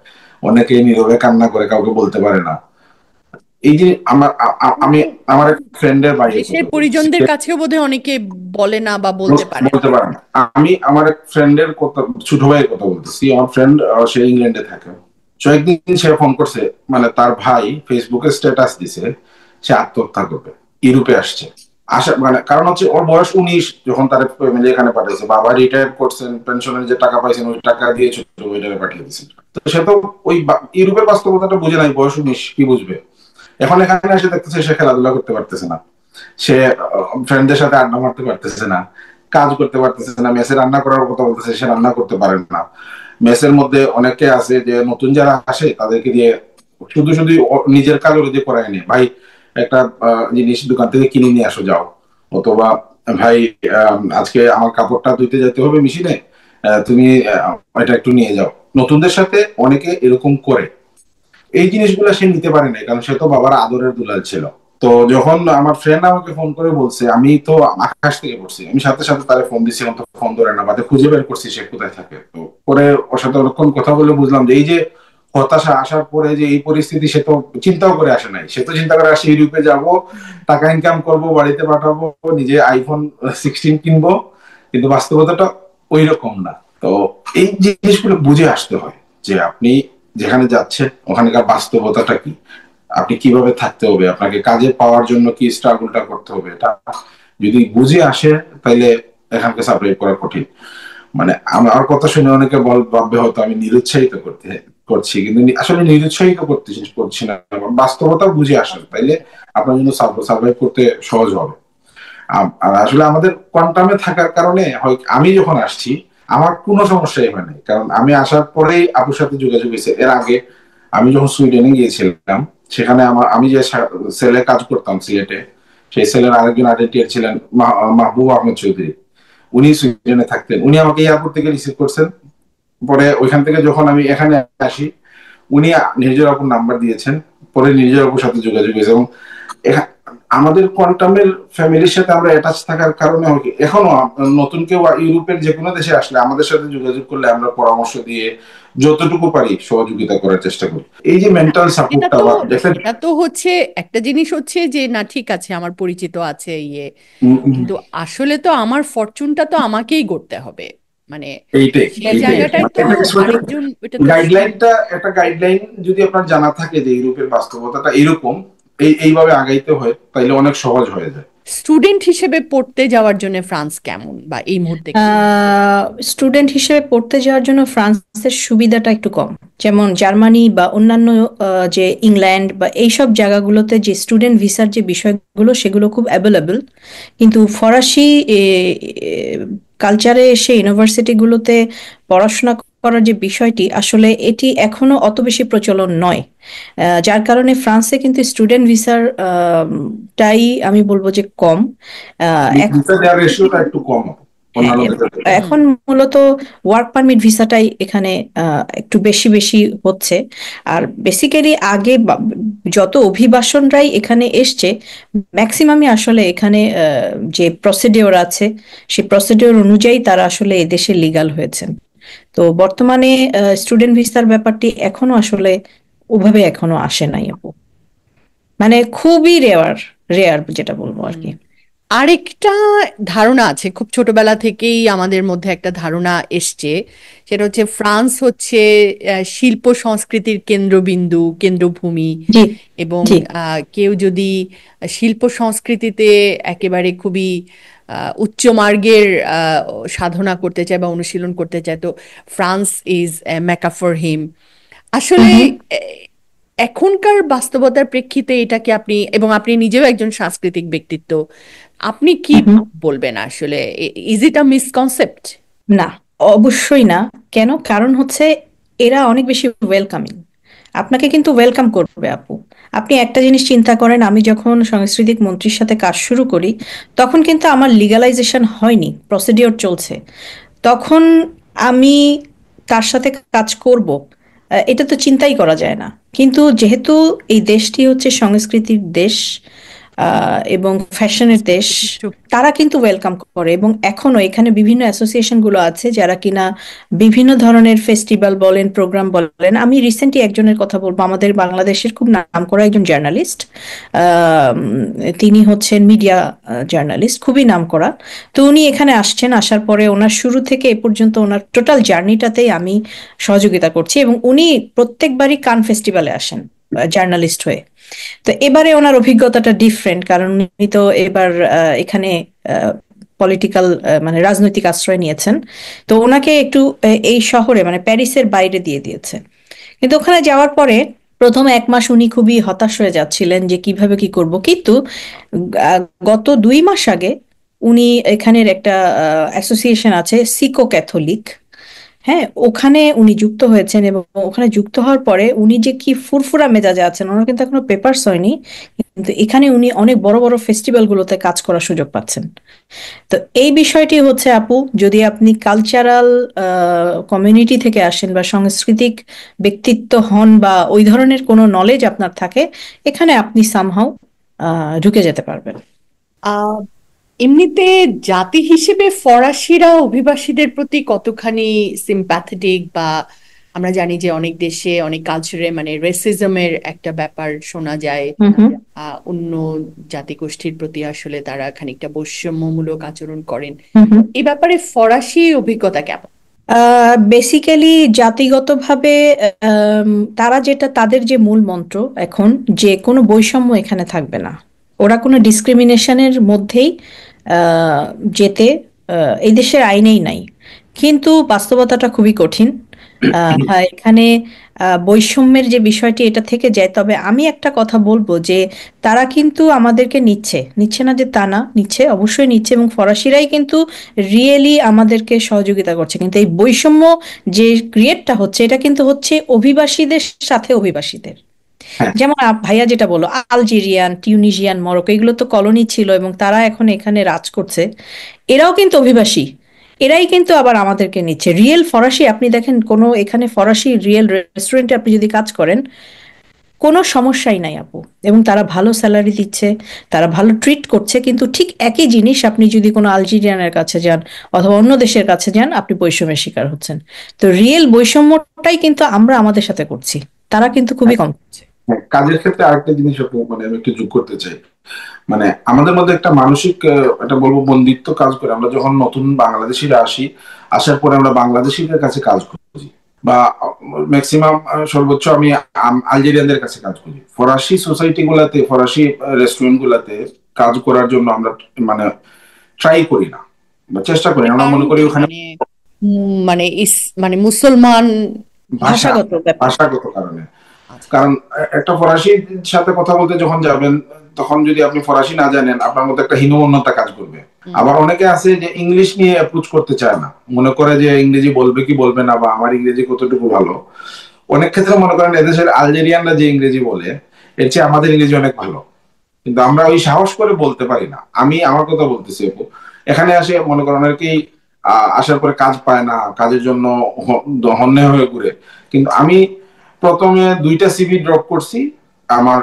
Speaker 3: অনেকেই নীরবে কান্না করে, কাউকে বলতে পারে না। এই যে আমি আমার এক ফ্রেন্ডের বাড়ি,
Speaker 1: দেশের পরিজনদের কাছেও বোধহয় অনেকে বলে না বা বলতে পারে
Speaker 3: না। আমি আমার এক ফ্রেন্ডের কথা, ছোট ভাইয়ের কথা বলতেছি। আমার ফ্রেন্ড, সে ইংল্যান্ডে থাকে। একদিন সে ফোন করছে, মানে তার ভাই ফেসবুকে স্ট্যাটাস দিছে সে আত্মহত্যা করবে, ইউরোপে আসছে। মানে কারণ হচ্ছে ওর বয়স 19 যখন তার ফ্যামিলি এখানে পাঠিয়েছে। বাবা রিটায়ার করছেন, পেনশনের যে টাকা পাইছেন ওই টাকা দিয়ে ছোট ভাইটারে পাঠিয়ে দিয়েছেন। তো সে তো ওই ইউরোপের বাস্তবতাটা বুঝে নাই, বয়স 19, কি বুঝবে? এখন এখানে এসে দেখতেছে সে খেলাধুলা করতে পারতেছে না, সে ফ্রেন্ডদের সাথে আড্ডা মারতে পারতেছে না, কাজ করতে পারতেছে না, মেসে রান্না করার কথা বলতেছে, সে রান্না করতে পারে না। মেসের মধ্যে অনেকে আছে যে নতুন যারা আসে তাদেরকে দিয়ে শুধু শুধু নিজের কাজ ওরা দিয়ে করায় নেই, ভাই একটা জিনিস দোকান থেকে কিনে নিয়ে আসো যাও, অথবা ভাই আজকে আমার কাপড়টা ধুইতে যেতে হবে মেশিনে, তুমি এটা একটু নিয়ে যাও। নতুনদের সাথে অনেকে এরকম করে। এই জিনিসগুলো সে নিতে পারে না, কারণ সে তো বাবার আদরের দুলাল ছিল। তো যখন আমার ফ্রেন্ড আমাকে ফোন করে বলছে, আমি তো আকাশ থেকে পড়ছি, আমি সাথে সাথে তারে ফোন দিচ্ছিলাম, তো ফোন ধরে না, বাদে খুঁজে বের করছি সে কোথায় থাকে। তো পরে ওর সাথে অনেকক্ষণ কথা বলে বুঝলাম যে এই যে হতাশা আসার পরে যে এই পরিস্থিতি, সে তো চিন্তাও করে আসে নাই। সে তো চিন্তা করে আসে ইউরোপে যাব, টাকা ইনকাম করব, বাড়িতে পাঠাবো, নিজে আইফোন 16 কিনবো, কিন্তু বাস্তবতাটা ওই রকম না। তো এই জিনিসগুলো বুঝে আসতে হয় যে আপনি যেখানে যাচ্ছেন ওখানকার বাস্তবতাটা কি, আপনি কিভাবে থাকতে হবে, আপনাকে কাজে পাওয়ার জন্য কি স্ট্রাগলটা করতে হবে। এটা যদি বুঝে আসে তাহলে এখানকে সার্ভাইভ করা কঠিন। মানে আমার কথা শুনে অনেকে ভাববে হয়তো আমি নিরুৎসাহিত করছি, কিন্তু আসলে নিরুৎসাহিত করছি না, বাস্তবতা বুঝে আসেন তাইলে আপনার জন্য সার্ভাইভ করতে সহজ হবে। আর আসলে আমাদের কোয়ান্টামে থাকার কারণে হয়, আমি যখন আসছি আমার কোনো সমস্যাই হয় নাই, কারণ আমি আসার পরেই আপুর সাথে যোগাযোগ হয়েছে। এর আগে আমি যখন সুইডেনে গিয়েছিলাম, সেখানে আমি যে সেলে কাজ করতাম সিলেটে, সেই সেলের আরেকজন আইডেন্টিয়ার ছিলেন মাহবুব আহমেদ চৌধুরী। উনি সুইডেনে থাকতেন, উনি আমাকে এয়ারপোর্ট থেকে রিসিভ করছেন। পরে ওইখান থেকে যখন আমি এখানে আসি, উনি নির্জর আপুর নাম্বার দিয়েছেন, পরে নির্জর আপুর সাথে যোগাযোগ হয়েছে। এবং আমাদের কোয়ান্টামের ফ্যামিলির সাথে আমরা অ্যাটাচ থাকার কারণে এখনো নতুন কেউ ইউরোপের যে কোনো দেশে আসলে আমাদের সাথে যোগাযোগ করলে আমরা পরামর্শ দিয়ে যতটুকু পারি সহযোগিতা করার চেষ্টা করি। এই যে মেন্টাল
Speaker 1: এটা
Speaker 3: সাপোর্টটা
Speaker 1: তো
Speaker 3: দেখেন।
Speaker 1: এটা তো হচ্ছে একটা জিনিস হচ্ছে যে না ঠিক আছে আমার পরিচিত আছে কিন্তু আসলে তো আমার ফরচুনটা তো আমাকেই গড়তে হবে, মানে
Speaker 3: এইটাই
Speaker 1: সেই
Speaker 3: এইটাই
Speaker 1: জায়গাটায় তো আরেকজন এটা তো
Speaker 3: একটা গাইডলাইন যদি আপনার জানা থাকে যে ইউরোপের বাস্তবতাটা এরকম, এইভাবে আগাইতে হয়, তাইলে অনেক সহজ হয়ে যায়।
Speaker 1: স্টুডেন্ট হিসেবে পড়তে যাওয়ার জন্য ফ্রান্স কেমন বা এই মুহূর্তে কেমন?
Speaker 2: স্টুডেন্ট হিসেবে পড়তে যাওয়ার জন্য ফ্রান্সের সুবিধাটা একটু কম। যেমন জার্মানি বা অন্যান্য যে ইংল্যান্ড বা এইসব জায়গাগুলোতে যে স্টুডেন্ট ভিসার যে বিষয়গুলো সেগুলো খুব অ্যাভেলেবল, কিন্তু ফরাসি কালচারে এসে ইউনিভার্সিটিগুলোতে পড়াশোনা করার যে বিষয়টি আসলে এটি এখনো অত বেশি প্রচলন নয়। যার কারণে ফ্রান্সে কিন্তু স্টুডেন্ট ভিসার টাই আমি বলবো যে কম। এখন
Speaker 3: ভিসা দেওয়ার রেশিওটা একটু কম
Speaker 2: হ্যাঁ,
Speaker 3: অন্যান্য দেশের থেকে।
Speaker 2: এখন মূলত ওয়ার্ক পারমিট ভিসাটাই এখানে একটু বেশি বেশি হচ্ছে। আর বেসিক্যালি আগে যত অভিবাসনরাই এখানে এসছে ম্যাক্সিমামই আসলে এখানে যে প্রসিডিওর আছে সেই প্রসিডিওর অনুযায়ী তারা আসলে এদেশে লিগাল হয়েছেন। তো বর্তমানে স্টুডেন্ট ভিসার ব্যাপারটি এখনো আসলে ওভাবে এখনো আসে নাই আপু, মানে খুবই রেয়ার, রেয়ার যেটা বলবো আর কি।
Speaker 1: আরেকটা ধারণা আছে, খুব ছোটবেলা থেকেই আমাদের মধ্যে একটা ধারণা এসছে, সেটা হচ্ছে ফ্রান্স হচ্ছে শিল্প সংস্কৃতির কেন্দ্রবিন্দু, কেন্দ্রভূমি।
Speaker 2: জি
Speaker 1: এবং
Speaker 2: জি।
Speaker 1: কেউ যদি শিল্প সংস্কৃতিতে একেবারে খুবই উচ্চ মার্গের সাধনা করতে চায় বা অনুশীলন করতে চায়, তো ফ্রান্স ইজ মেকা ফর হিম। আসলে
Speaker 2: হুম
Speaker 1: এখনকার বাস্তবতার প্রেক্ষিতে এটাকে আপনি, এবং আপনি নিজেও একজন সাংস্কৃতিক ব্যক্তিত্ব, আপনি কি
Speaker 2: হুম।
Speaker 1: বলবেন আসলে? Is it a misconcept?
Speaker 2: না, অবশ্যই না। কেন? কারণ হচ্ছে এরা অনেক বেশি ওয়েলকামিং, আপনাকে কিন্তু ওয়েলকাম করবে আপু। আপনি একটা জিনিস চিন্তা করেন, আমি যখন সাংস্কৃতিক মন্ত্রীর সাথে কাজ শুরু করি তখন কিন্তু আমার লিগালাইজেশন হয়নি, প্রসিডিওর চলছে। তখন আমি কার সাথে কাজ করব এটা তো চিন্তাই করা যায় না। কিন্তু যেহেতু এই দেশটি হচ্ছে সংস্কৃতির দেশ এবং ফ্যাশনের দেশ, তারা কিন্তু ওয়েলকাম করে। এবং এখনো এখানে বিভিন্ন অ্যাসোসিয়েশন গুলো আছে যারা কিনা বিভিন্ন ধরনের ফেস্টিভ্যাল বলেন, প্রোগ্রাম বলেন। আমি রিসেন্টলি একজনের কথা বলবো, আমাদের বাংলাদেশের খুব নামকরা একজন জার্নালিস্ট, তিনি হচ্ছেন মিডিয়া জার্নালিস্ট, খুবই নামকরা। তো উনি এখানে আসছেন, আসার পরে ওনার শুরু থেকে এ পর্যন্ত ওনার টোটাল জার্নিটাতেই আমি সহযোগিতা করছি, এবং উনি প্রত্যেকবারই কান ফেস্টিভ্যালে আসেন জার্নালিস্ট হয়ে। তো এবারে ওনার অভিজ্ঞতাটা ডিফারেন্ট, কারণ উনি তো এবার এখানে পলিটিক্যাল মানে রাজনৈতিক আশ্রয় নিয়েছেন। তো ওনাকে একটু এই শহরে মানে প্যারিসের বাইরে দিয়ে দিয়েছে। কিন্তু ওখানে যাওয়ার পরে প্রথম 1 মাস উনি খুবই হতাশ হয়ে যাচ্ছিলেন যে কিভাবে কি করব, কিন্তু গত 2 মাস আগে উনি এখানের একটা অ্যাসোসিয়েশন আছে সিকো ক্যাথলিক, হ্যাঁ, ওখানে উনি যুক্ত হয়েছেন এবং ওখানে যুক্ত হওয়ার পরে উনি যে কি ফুরফুরা মেজাজে আছেন, ওনার কিন্তু এখনো পেপারস হয়নি, কিন্তু এখানে উনি অনেক বড় বড় ফেস্টিভ্যাল গুলোতে কাজ করার সুযোগ পাচ্ছেন। তো এই বিষয়টি হচ্ছে আপু, যদি আপনি কালচারাল কমিউনিটি থেকে আসেন বা সাংস্কৃতিক ব্যক্তিত্ব হন বা ওই ধরনের কোনো নলেজ আপনার থাকে, এখানে আপনি সামহাউ ঢুকে যেতে পারবেন।
Speaker 1: আহ, এমনিতে জাতি হিসেবে ফরাসিরা অভিবাসীদের প্রতি কতখানি সিম্প্যাথেটিক, বা আমরা জানি যে অনেক দেশে অনেক কালচারে মানে রেসিজমের একটা ব্যাপার শোনা যায়,
Speaker 2: হুম হুম
Speaker 1: অন্য জাতিগোষ্ঠীর প্রতি আসলে তারা খানিকটা বৈষম্যমূলক আচরণ করেন।
Speaker 2: হুম হুম।
Speaker 1: এই ব্যাপারে ফরাসি অভিজ্ঞতা কেমন?
Speaker 2: বেসিক্যালি জাতিগতভাবে আম, তারা যেটা, তাদের যে মূল মন্ত্র এখন, যে কোনো বৈষম্য এখানে থাকবে না, ওরা কোনো ডিসক্রিমিনেশনের মধ্যেই আহ, যেতে এই দেশের আইনেই নাই। কিন্তু বাস্তবতাটা খুবই কঠিন। হ্যাঁ, এখানে বৈষম্যের যে বিষয়টি এটা থেকে যায়, তবে আমি একটা কথা বলবো যে তারা কিন্তু আমাদেরকে নিচ্ছে, নিচ্ছে না যে তা না, নিচ্ছে, অবশ্যই নিচ্ছে, এবং ফরাসিরাই কিন্তু রিয়েলি আমাদেরকে সহযোগিতা করছে। কিন্তু এই বৈষম্য যে ক্রিয়েটটা হচ্ছে, এটা কিন্তু হচ্ছে অভিবাসীদের সাথে অভিবাসীদের।
Speaker 3: হ্যাঁ,
Speaker 2: যেমন ভাইয়া যেটা বললো, আলজেরিয়ান, টিউনিশিয়ান, মরক্কো, এগুলো তো কলোনি ছিল এবং তারা এখন এখানে রাজ করছে, এরাও কিন্তু অভিবাসী, এরাই কিন্তু আবার আমাদেরকে নিচ্ছে। রিয়েল ফরাসি, আপনি দেখেন কোনো এখানে ফরাসি রিয়েল রেস্টুরেন্টে আপনি যদি কাজ করেন, কোনো সমস্যাই নাই আপু, এবং তারা ভালো স্যালারি দিচ্ছে, তারা ভালো ট্রিট করছে। কিন্তু ঠিক একই জিনিস আপনি যদি কোনো আলজেরিয়ানের কাছে যান অথবা অন্য দেশের কাছে যান, আপনি বৈষম্যের শিকার হচ্ছেন। তো রিয়েল বৈষম্যটাই কিন্তু আমরা আমাদের সাথে করছি, তারা কিন্তু খুবই কম করছে।
Speaker 3: হ্যাঁ, কাজের ক্ষেত্রে আরেকটা জিনিস আপু, মানে আমি একটু যোগ করতে চাই। মানে আমাদের মধ্যে একটা মানসিক এটা বলবো বন্দিত্ব কাজ করে। আমরা যখন নতুন বাংলাদেশিরা আসি, আসার পরে আমরা বাংলাদেশিদের কাছে কাজ খুঁজি, বা ম্যাক্সিমাম সর্বোচ্চ আমি আলজেরিয়ানদের কাছে কাজ করি। ফরাসি সোসাইটি গুলাতে, ফরাসি রেস্টুরেন্ট গুলাতে কাজ করার জন্য আমরা মানে ট্রাই করি না বা চেষ্টা করি না। আমরা
Speaker 1: কারণ
Speaker 3: মনে করি
Speaker 1: কি
Speaker 3: ওখানে
Speaker 1: মানে মানে মানে মুসলমান
Speaker 3: ভাষা,
Speaker 2: ভাষাগত ব্যাপার।
Speaker 3: ভাষাগত কারণে।
Speaker 1: আচ্ছা।
Speaker 3: কারণ একটা ফরাসির সাথে কথা বলতে যখন যাবেন, তখন যদি আপনি ফরাসি না জানেন, আপনার মধ্যে একটা হীনমন্যতা কাজ করবে। আবার অনেকে আছে যে ইংলিশ নিয়ে অ্যাপ্রোচ করতে চায় না, মনে করে যে ইংরেজি বলবে কি বলবে না, বা আমার ইংরেজি কতটুকু ভালো। অনেক ক্ষেত্রে মনে করেন এদেশের আলজেরিয়ানরা যে ইংরেজি বলে, এর চেয়ে আমাদের ইংরেজি অনেক ভালো, কিন্তু আমরা ওই সাহস করে বলতে পারি না। আমি আমার কথা বলতেছি আপু, এখানে আসে মনে করেন অনেকেই আসার পরে কাজ পায় না, কাজের জন্য হন্যে হয়ে ঘুরে। কিন্তু আমি প্রথমে 2টা সিভি ড্রপ করছি, আমার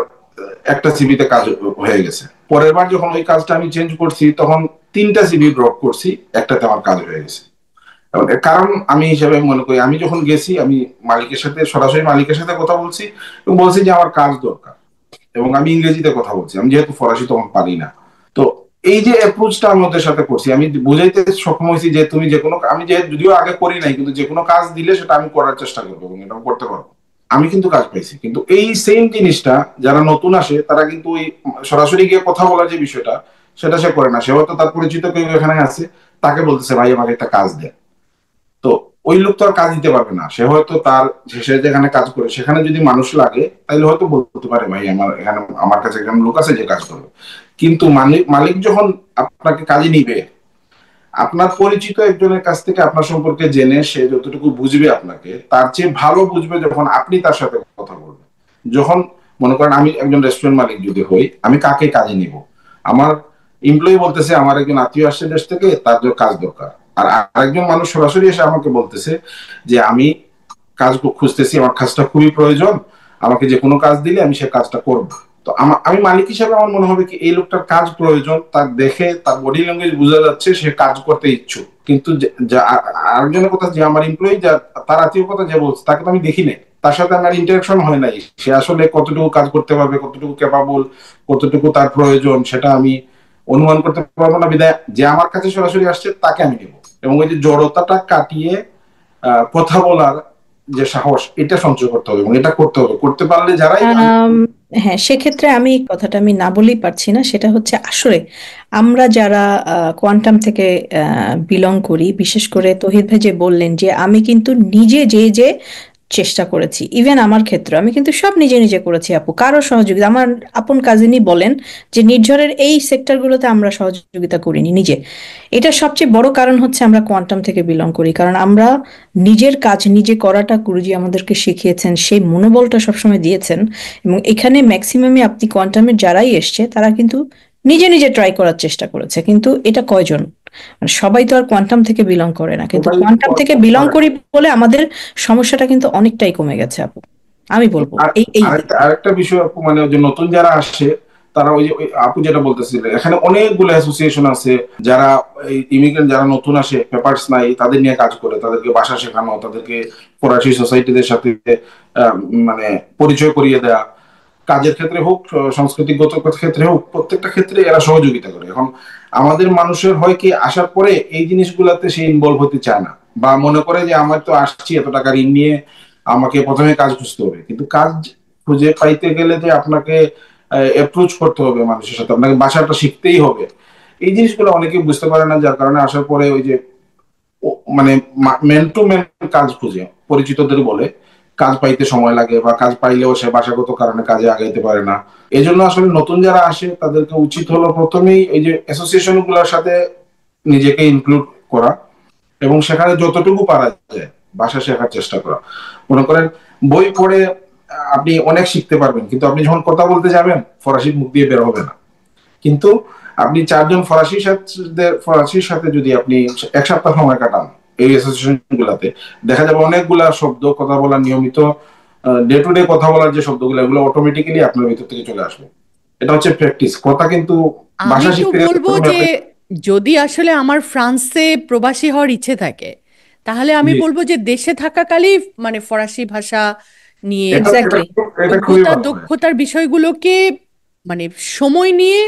Speaker 3: একটা সিভিতে কাজ হয়ে গেছে। পরের বার যখন ওই কাজটা আমি চেঞ্জ করছি, তখন 3টা সিভি ড্রপ করছি, একটাতে আমার কাজ হয়ে গেছে। এর কারণ আমি হিসেবে মনে করি, আমি যখন গেছি, আমি মালিকের সাথে সরাসরি মালিকের সাথে কথা বলছি এবং বলছি যে আমার কাজ দরকার, এবং আমি ইংরেজিতে কথা বলছি, আমি যেহেতু ফরাসি তখন পারি না। তো এই যে অ্যাপ্রোচটা আমি ওদের সাথে করছি, আমি বুঝাইতে সক্ষম হয়েছি যে তুমি যে কোনো, আমি যে যদিও আগে করি নাই, কিন্তু যে কোনো কাজ দিলে সেটা আমি করার চেষ্টা করবো এবং এটা করতে পারবো। আমি কিন্তু কাজ পাইছি। কিন্তু এই সেম জিনিসটা যারা নতুন আসে, তারা কিন্তু ওই সরাসরি গিয়ে কথা বলার যে বিষয়টা, সেটা সে করে না। সে হয়তো তার পরিচিত কেউ এখানে আছে, তাকে বলতেছে ভাই আমাকে একটা কাজ দেয়। তো ওই লোক তো আর কাজ দিতে পারবে না। সে হয়তো তার, সে যেখানে কাজ করে সেখানে যদি মানুষ লাগে, তাহলে হয়তো বলতে পারে ভাই আমার এখানে, আমার কাছে একজন লোক আছে যে কাজ করবে। কিন্তু মালিক মালিক যখন আপনাকে কাজে নিবে, আপনার পরিচিত একজনের কাছ থেকে আপনার সম্পর্কে জেনে সে যতটুকু বুঝবে আপনাকে, তার চেয়ে ভালো বুঝবে যখন আপনি তার সাথে কথা বলবেন। যখন মনে করেন আমি একজন রেস্টুরেন্ট মালিক যদি হই, আমি কাকে কাজে নিব? আমার এমপ্লয়ি বলতেছে আমার একজন আত্মীয় আসছে দেশ থেকে, তার জন্য কাজ দরকার। আর আরেকজন মানুষ সরাসরি এসে আমাকে বলতেছে যে আমি কাজ খুঁজতেছি, আমার কাজটা খুবই প্রয়োজন, আমাকে যে কোনো কাজ দিলে আমি সে কাজটা করব। তো আমি মালিক হিসাবে আমার মনে হবে কি এই লোকটার কাজ প্রয়োজন, তার দেখে তার বডি ল্যাঙ্গুয়েজ বোঝা যাচ্ছে সে কাজ করতে ইচ্ছুক। কিন্তু আরেকজনের কথা, যে আমার এমপ্লয়ি, যা তার আত্মীয় কথা যে বলছে, তাকে তো আমি দেখি নাই, তার সাথে আমার ইন্টারাকশন হয় নাই, সে আসলে কতটুকু কাজ করতে পারবে, কতটুকু ক্যাপাবল, কতটুকু তার প্রয়োজন, সেটা আমি অনুমান করতে পারবো না। বিদায় যে আমার কাছে সরাসরি আসছে তাকে আমি নেব, এবং ওই যে জড়তাটা কাটিয়ে কথা বলার যে সাহস, এটা সঞ্চয় করতে হবে এবং এটা করতে হবে। করতে পারলে যারাই
Speaker 2: আম, হ্যাঁ, সেক্ষেত্রে আমি এই কথাটা আমি না বলেই পারছি না। সেটা হচ্ছে আসলে আমরা যারা কোয়ান্টাম থেকে বিলং করি, বিশেষ করে তহিদ ভাই যে বললেন যে আমি কিন্তু নিজে যে চেষ্টা করেছি। ইভেন আমার ক্ষেত্রে আমি কিন্তু সব নিজে নিজে করেছি আপু, কারো সহযোগিতা, আমার আপন কাজিনই বলেন যে নির্ঝরের এই সেক্টরগুলোতে আমরা সহযোগিতা করিনি নিজে। এটা সবচেয়ে বড় কারণ হচ্ছে আমরা কোয়ান্টাম থেকে বিলং করি, কারণ আমরা নিজের কাজ নিজে করাটা গুরুজি আমাদেরকে শিখিয়েছেন, সেই মনোবলটা সবসময় দিয়েছেন। এবং এখানে ম্যাক্সিমামই আপনি কোয়ান্টামের যারাই এসছে তারা কিন্তু নিজে নিজে ট্রাই করার চেষ্টা করেছে, কিন্তু এটা কয়জন? মানে সবাই তো আর কোয়ান্টাম থেকে বিলং করে না, কিন্তু
Speaker 3: সবাই
Speaker 2: কোয়ান্টাম থেকে বিলং
Speaker 3: করে।
Speaker 2: করি বলে আমাদের সমস্যাটা কিন্তু অনেকটাই কমে গেছে আপু, আমি বলবো
Speaker 3: আর
Speaker 2: এই
Speaker 3: আরেকটা বিষয় আপু, মানে ওই যে নতুন যারা আসে তারা ওই যে আপু যেটা বলতেছিলেন, এখানে অনেকগুলো অ্যাসোসিয়েশন আছে যারা ইমিগ্রেন্ট যারা নতুন আসে, পেপারস নাই, তাদের নিয়ে কাজ করে, তাদেরকে ভাষা শেখানো, তাদেরকে ফরাসি সোসাইটিদের সাথে আহ, মানে পরিচয় করিয়ে দেয়া, কাজের ক্ষেত্রে হোক, সংস্কৃতিগত ক্ষেত্রে হোক, প্রত্যেকটা ক্ষেত্রে এরা সহযোগিতা করে। এখন আমাদের মানুষের হয় কি, আসার পরে এই জিনিসগুলাতে সে ইনভলভ হতে চায় না, বা মনে করে যে আমার তো আসছি এত টাকা ঋণ নিয়ে, আমাকে প্রথমে কাজ খুঁজতে হবে। কিন্তু কাজ খুঁজে পাইতে গেলে যে আপনাকে অ্যাপ্রোচ করতে হবে মানুষের সাথে, আপনাকে ভাষাটা শিখতেই হবে, এই জিনিসগুলো অনেকে বুঝতে পারে না, যার কারণে আসার পরে ওই যে মানে ম্যান টু ম্যান কাজ খুঁজে পরিচিতদের বলে কাজ পাইতে সময় লাগে, বা কাজ পাইলেও সে ভাষাগত কারণে কাজে আগাইতে পারে না। এই জন্য আসলে নতুন যারা আসে তাদেরকে উচিত হলো প্রথমেই এই যে অ্যাসোসিয়েশন গুলোর সাথে নিজেকে ইনক্লুড করা, এবং সেখানে যতটুকু পারা যায় ভাষা শেখার চেষ্টা করা। মনে করেন বই পড়ে আপনি অনেক শিখতে পারবেন, কিন্তু আপনি যখন কথা বলতে যাবেন ফরাসির মুখ দিয়ে বের হবে না। কিন্তু আপনি চারজন ফরাসির সাথে যদি আপনি এক সপ্তাহ সময় কাটান এই অ্যাসোসিয়েশন গুলাতে, দেখা যাবে অনেকগুলা শব্দ কথা বলার নিয়মিত ডে টু ডে কথা বলার যে শব্দগুলো, এগুলো অটোমেটিক্যালি আপনার ভিতর থেকে চলে আসবে। এটা হচ্ছে প্র্যাকটিস কথা, কিন্তু
Speaker 1: আমি
Speaker 3: ভাষা
Speaker 1: তো
Speaker 3: শিখতে গেলে
Speaker 1: বলবো
Speaker 3: প্রথমে
Speaker 1: যে
Speaker 3: আপনি।
Speaker 1: যদি আসলে আমার ফ্রান্সে প্রবাসী হওয়ার ইচ্ছে থাকে, তাহলে আমি
Speaker 3: জি,
Speaker 1: বলবো যে দেশে থাকাকালেই মানে ফরাসি ভাষা নিয়ে
Speaker 3: এটা এটা
Speaker 2: এক্স্যাক্টলি।
Speaker 3: এটা খুবই ভালো হয়।
Speaker 1: দক্ষতার বিষয়গুলোকে মানে সময় নিয়ে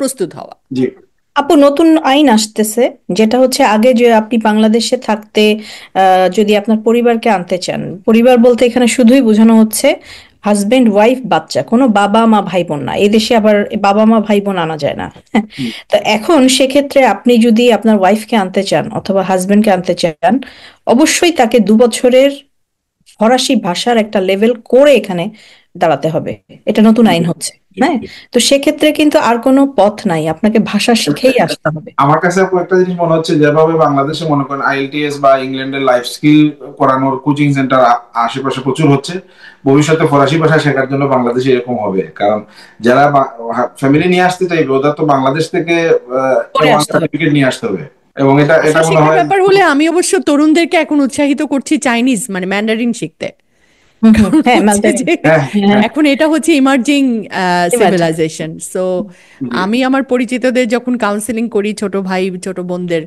Speaker 1: প্রস্তুত হওয়া।
Speaker 3: জি,
Speaker 2: আপু নতুন আইন আসতেছে, যেটা হচ্ছে আগে যে আপনি বাংলাদেশে থাকতে যদি আপনার পরিবারকে আনতে চান, পরিবার বলতে এখানে শুধুই বোঝানো হচ্ছে হাজবেন্ড ওয়াইফ বাচ্চা, কোনো বাবা মা ভাই বোন না। এই দেশে আবার বাবা মা ভাই বোন আনা যায় না। তো এখন সেক্ষেত্রে আপনি যদি আপনার ওয়াইফকে আনতে চান অথবা হাজবেন্ডকে আনতে চান, অবশ্যই তাকে 2 বছরের ফরাসি ভাষার একটা লেভেল করে এখানে দাঁড়াতে হবে। এটা নতুন
Speaker 3: জি,
Speaker 2: আইন হচ্ছে।
Speaker 3: জি,
Speaker 2: হ্যাঁ,
Speaker 3: জি।
Speaker 2: তো সেক্ষেত্রে কিন্তু আর কোনো পথ নাই, আপনাকে ভাষা শিখেই আসতে হবে।
Speaker 3: আমার কাছে আপু একটা জিনিস মনে হচ্ছে, যেভাবে বাংলাদেশে মনে করেন আইএলটিএস বা ইংল্যান্ডের লাইফ স্কিল করানোর কোচিং সেন্টার আশেপাশে প্রচুর হচ্ছে, ভবিষ্যতে ফরাসি ভাষা শেখার জন্য বাংলাদেশে এরকম হবে। কারণ যারা ফ্যামিলি নিয়ে আসতে চাইবে ওদের তো বাংলাদেশ থেকে
Speaker 2: করে
Speaker 3: ওয়ান
Speaker 2: আসতে হবে।
Speaker 3: সার্টিফিকেট নিয়ে আসতে হবে, এবং এটা
Speaker 1: ভাষা
Speaker 3: এটা মনে
Speaker 1: শেখার
Speaker 3: হয়।
Speaker 1: ব্যাপার হলে আমি অবশ্য তরুণদেরকে এখন উৎসাহিত করছি চাইনিজ মানে ম্যান্ডারিন শিখতে।
Speaker 2: হুম হুম,
Speaker 1: কারণ
Speaker 2: হ্যাঁ
Speaker 1: হচ্ছে
Speaker 2: মালদ্বীপ।
Speaker 1: যে
Speaker 3: হ্যাঁ,
Speaker 2: হ্যাঁ,
Speaker 1: এখন এটা হচ্ছে ইমার্জিং
Speaker 2: imagine।
Speaker 1: সিভিলাইজেশন। সো
Speaker 3: জি,
Speaker 1: আমি আমার পরিচিতদের যখন কাউন্সেলিং করি, ছোট ভাই ছোট বোনদের,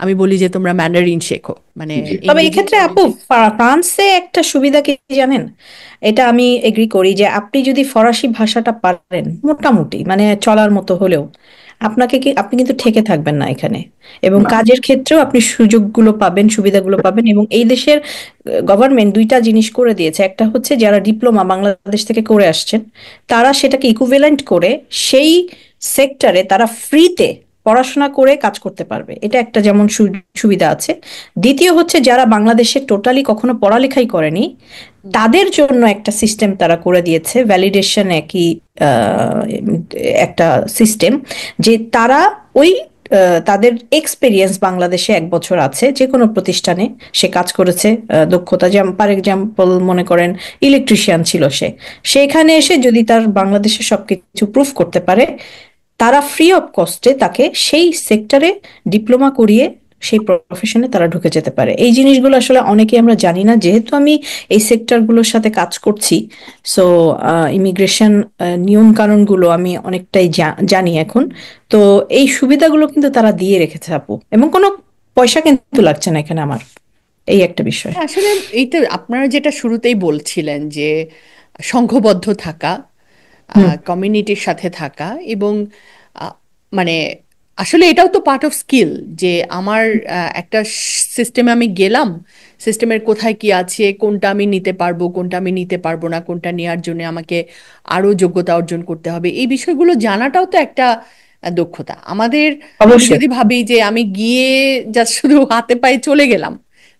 Speaker 1: আমি বলি যে তোমরা ম্যান্ডারিন শেখো, মানে
Speaker 3: জি,
Speaker 2: তবে
Speaker 1: ইংরেজি।
Speaker 2: এক্ষেত্রে আপু ফ্রান্সে একটা সুবিধা কি জানেন? এটা আমি এগ্রি করি যে আপনি যদি ফরাসি ভাষাটা পারেন মোটামুটি মানে চলার মতো হলেও, আপনি কিন্তু ঠেকে থাকবেন না এখানে। এবং
Speaker 3: না,
Speaker 2: কাজের ক্ষেত্রেও আপনি সুযোগগুলো পাবেন, সুবিধাগুলো পাবেন। এবং এই দেশের গভর্নমেন্ট 2টা জিনিস করে দিয়েছে। একটা হচ্ছে যারা ডিপ্লোমা বাংলাদেশ থেকে করে আসছেন, তারা সেটাকে ইকুইভ্যালেন্ট করে সেই সেক্টরে তারা ফ্রিতে পড়াশোনা করে কাজ করতে পারবে। এটা একটা যেমন সুবিধা আছে। দ্বিতীয় হচ্ছে যারা বাংলাদেশে টোটালি কখনো পড়ালেখাই করেনি, তাদের জন্য একটা সিস্টেম তারা করে দিয়েছে, ভ্যালিডেশন একই আহ, একটা সিস্টেম, যে তারা ওই তাদের এক্সপেরিয়েন্স বাংলাদেশে 1 বছর আছে যে কোনো প্রতিষ্ঠানে সে কাজ করেছে, দক্ষতা, যেমন ফর এক্সাম্পল মনে করেন ইলেকট্রিশিয়ান ছিল সে, সেখানে এসে যদি তার বাংলাদেশে সবকিছু প্রুফ করতে পারে, তারা ফ্রি অফ কস্টে তাকে সেই সেক্টরে ডিপ্লোমা করিয়ে সেই প্রফেশনে তারা ঢুকে যেতে পারে। এই জিনিসগুলো আসলে অনেকে আমরা জানি না, যেহেতু আমি এই সেক্টরগুলোর সাথে কাজ করছি। সো ইমিগ্রেশন নিয়ম কানুনগুলো আমি অনেকটাই জানি এখন। তো এই সুবিধাগুলো কিন্তু তারা দিয়ে রেখেছে আপু, এবং কোনো পয়সা কিন্তু লাগছে না এখানে আমার, এই একটা বিষয়।
Speaker 1: হ্যাঁ, আসলে এই তো আপনারা যেটা শুরুতেই বলছিলেন যে সংঘবদ্ধ থাকা,
Speaker 2: হুম।
Speaker 1: কমিউনিটির সাথে থাকা, এবং আহ, মানে আসলে এটাও তো পার্ট অফ স্কিল যে আমার একটা সিস্টেমে আমি গেলাম, সিস্টেমের কোথায় কি আছে, কোনটা আমি নিতে পারবো, কোনটা আমি নিতে পারবো না, কোনটা নেওয়ার জন্য আমাকে আরো যোগ্যতা অর্জন করতে হবে, এই বিষয়গুলো জানাটাও তো একটা দক্ষতা আমাদের। আমি
Speaker 2: অবশ্যই।
Speaker 1: যদি ভাবি যে আমি গিয়ে জাস্ট শুধু হাতে পায়ে চলে গেলাম,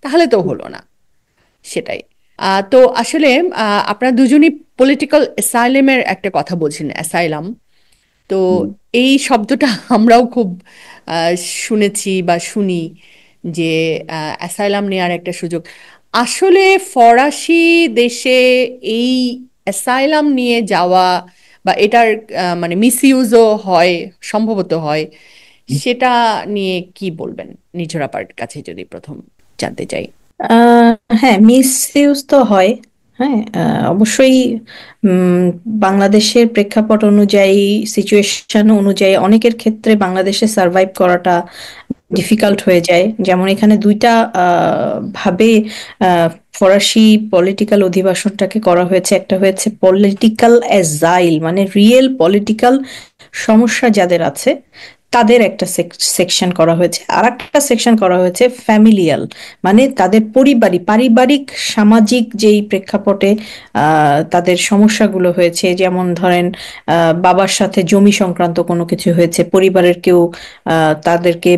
Speaker 1: তাহলে তো হলো না। সেটাই। তো আসলে আপনারা দুজনই পলিটিক্যাল অ্যাসাইলামের একটা কথা বলছেন, অ্যাসাইলাম। তো এই শব্দটা আমরাও খুব আহ, শুনেছি বা শুনি যে অ্যাসাইলাম নেওয়ার একটা সুযোগ। আসলে ফরাসি দেশে এই অ্যাসাইলাম নিয়ে যাওয়া বা এটার মানে মিসইউজও হয়, সম্ভবত হয়, সেটা নিয়ে কি বলবেন? নির্ঝরাপার কাছে যদি প্রথম জানতে চাই।
Speaker 2: আহ হ্যাঁ, মিস ইউজ তো হয়। হ্যাঁ, অবশ্যই। উম, বাংলাদেশের প্রেক্ষাপট অনুযায়ী, সিচুয়েশন অনুযায়ী অনেকের ক্ষেত্রে বাংলাদেশে সার্ভাইভ করাটা ডিফিকাল্ট হয়ে যায়। যেমন এখানে দুইটা ভাবে আহ, ফরাসি পলিটিক্যাল অধিবাসনটাকে করা হয়েছে। একটা হয়েছে পলিটিক্যাল অ্যাজাইল, মানে রিয়েল পলিটিক্যাল সমস্যা যাদের আছে তাদের একটা সেকশন করা হয়েছে, আর একটা সেকশন করা হয়েছে ফ্যামিলিয়াল, মানে তাদের পারিবারিক সামাজিক যেই প্রেক্ষাপটে তাদের সমস্যাগুলো হয়েছে। যেমন ধরেন বাবার সাথে জমি সংক্রান্ত কোনো কিছু হয়েছে, পরিবারের কেউ তাদেরকে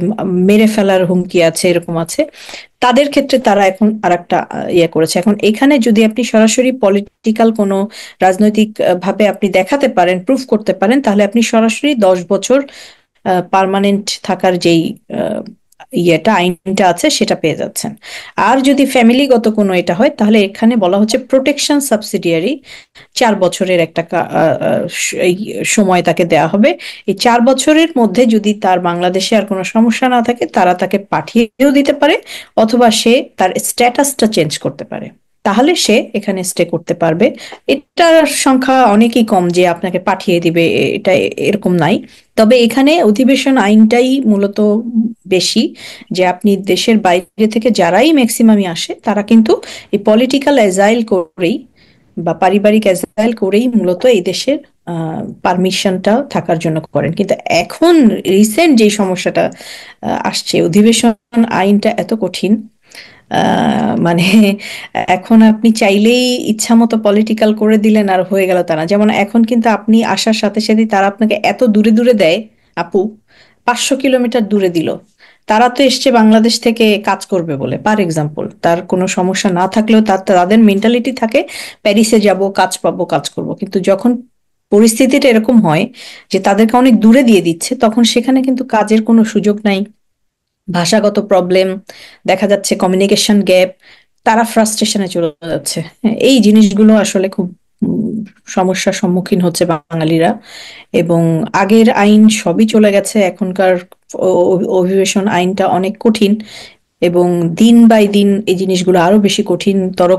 Speaker 2: মেরে ফেলার হুমকি আছে, এরকম আছে। তাদের ক্ষেত্রে তারা এখন আরেকটা ইয়ে করেছে। এখন এখানে যদি আপনি সরাসরি পলিটিক্যাল কোনো রাজনৈতিক ভাবে আপনি দেখাতে পারেন, প্রুফ করতে পারেন, তাহলে আপনি সরাসরি 10 বছর পার্মানেন্ট থাকার যেই আইনটা আছে সেটা পেয়ে যাচ্ছেন। আর যদি ফ্যামিলিগত কোনো এটা হয়, তাহলে এখানে বলা হচ্ছে প্রোটেকশন সাবসিডিয়ারি। 4 বছরের একটা এই সময় তাকে দেয়া হবে। এই 4 বছরের মধ্যে যদি তার বাংলাদেশে আর কোনো সমস্যা না থাকে, তারা তাকে পাঠিয়েও দিতে পারে, অথবা সে তার স্ট্যাটাসটা চেঞ্জ করতে পারে, তাহলে সে এখানে স্টে করতে পারবে। এটার সংখ্যা অনেকই কম যে আপনাকে পাঠিয়ে দিবে, এটা এরকম নাই। তবে এখানে অধিবেশন আইনটাই মূলত বেশি, যে আপনি দেশের বাইরে থেকে যারাই ম্যাক্সিমামই আসে, তারা কিন্তু এই পলিটিক্যাল অ্যাজাইল করেই বা পারিবারিক অ্যাজাইল করেই মূলত এই দেশের পারমিশনটা থাকার জন্য করেন। কিন্তু এখন রিসেন্ট যে সমস্যাটা আসছে, অধিবেশন আইনটা এত কঠিন, মানে এখন আপনি চাইলেই ইচ্ছা মতো পলিটিক্যাল করে দিলেন আর হয়ে গেল তা না। যেমন এখন কিন্তু আপনি আসার সাথে সাথে তারা আপনাকে এত দূরে দূরে দেয় আপু, 500 কিলোমিটার দূরে দিল। তারা তো এসছে বাংলাদেশ থেকে কাজ করবে বলে, পার এক্সাম্পল, তার কোনো সমস্যা না থাকলেও তাদের মেন্টালিটি থাকে প্যারিসে যাব, কাজ পাবো, কাজ করব। কিন্তু যখন পরিস্থিতিটা এরকম হয় যে তাদেরকে অনেক দূরে দিয়ে দিচ্ছে, তখন সেখানে কিন্তু কাজের কোনো সুযোগ নাই, ভাষাগত প্রবলেম দেখা যাচ্ছে, কমিউনিকেশন গ্যাপ, তারা ফ্রাস্ট্রেশনে চলে যাচ্ছে। হ্যাঁ, এই জিনিসগুলো আসলে খুব উম, সমস্যার সম্মুখীন হচ্ছে বাঙালিরা। এবং আগের আইন সবই চলে গেছে, এখনকার অভিবাসন আইনটা অনেক কঠিন, এবং দিন বাই দিন এই জিনিসগুলো আরো বেশি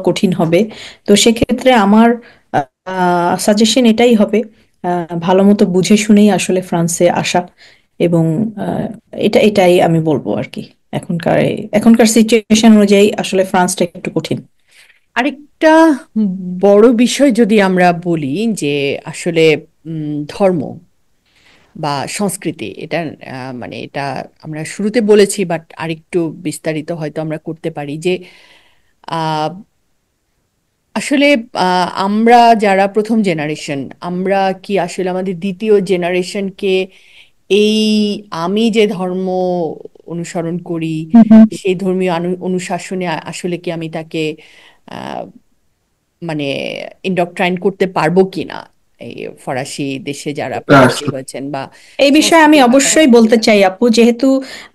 Speaker 2: কঠিন হবে। তো সেক্ষেত্রে আমার সাজেশন এটাই হবে, ভালো মতো বুঝে শুনেই আসলে ফ্রান্সে আসা। এবং আহ, এটাই আমি বলবো আর কি। এখনকার এখনকার সিচুয়েশন অনুযায়ী আসলে ফ্রান্সটা একটু কঠিন।
Speaker 1: আরেকটা বড় বিষয় যদি আমরা বলি যে আসলে ধর্ম বা সংস্কৃতি, এটা মানে এটা আমরা শুরুতে বলেছি, বাট আরেকটু বিস্তারিত হয়তো আমরা করতে পারি যে আহ, আসলে আমরা যারা প্রথম জেনারেশন, আমরা কি আসলে আমাদের দ্বিতীয় জেনারেশনকে এই আমি যে ধর্ম অনুসরণ করি
Speaker 2: হুম হুম।
Speaker 1: সেই ধর্মীয় অনুশাসনে আসলে কি আমি তাকে আহ, মানে ইন্ডক্ট্রাইন করতে পারবো কিনা, এই ফরাসি দেশে যারা প্রবাসী হয়েছেন বা
Speaker 2: এই বিষয়ে আমি
Speaker 1: সংস্কৃতির
Speaker 2: অবশ্যই
Speaker 1: পাশাপাশি।
Speaker 2: বলতে চাই আপু, যেহেতু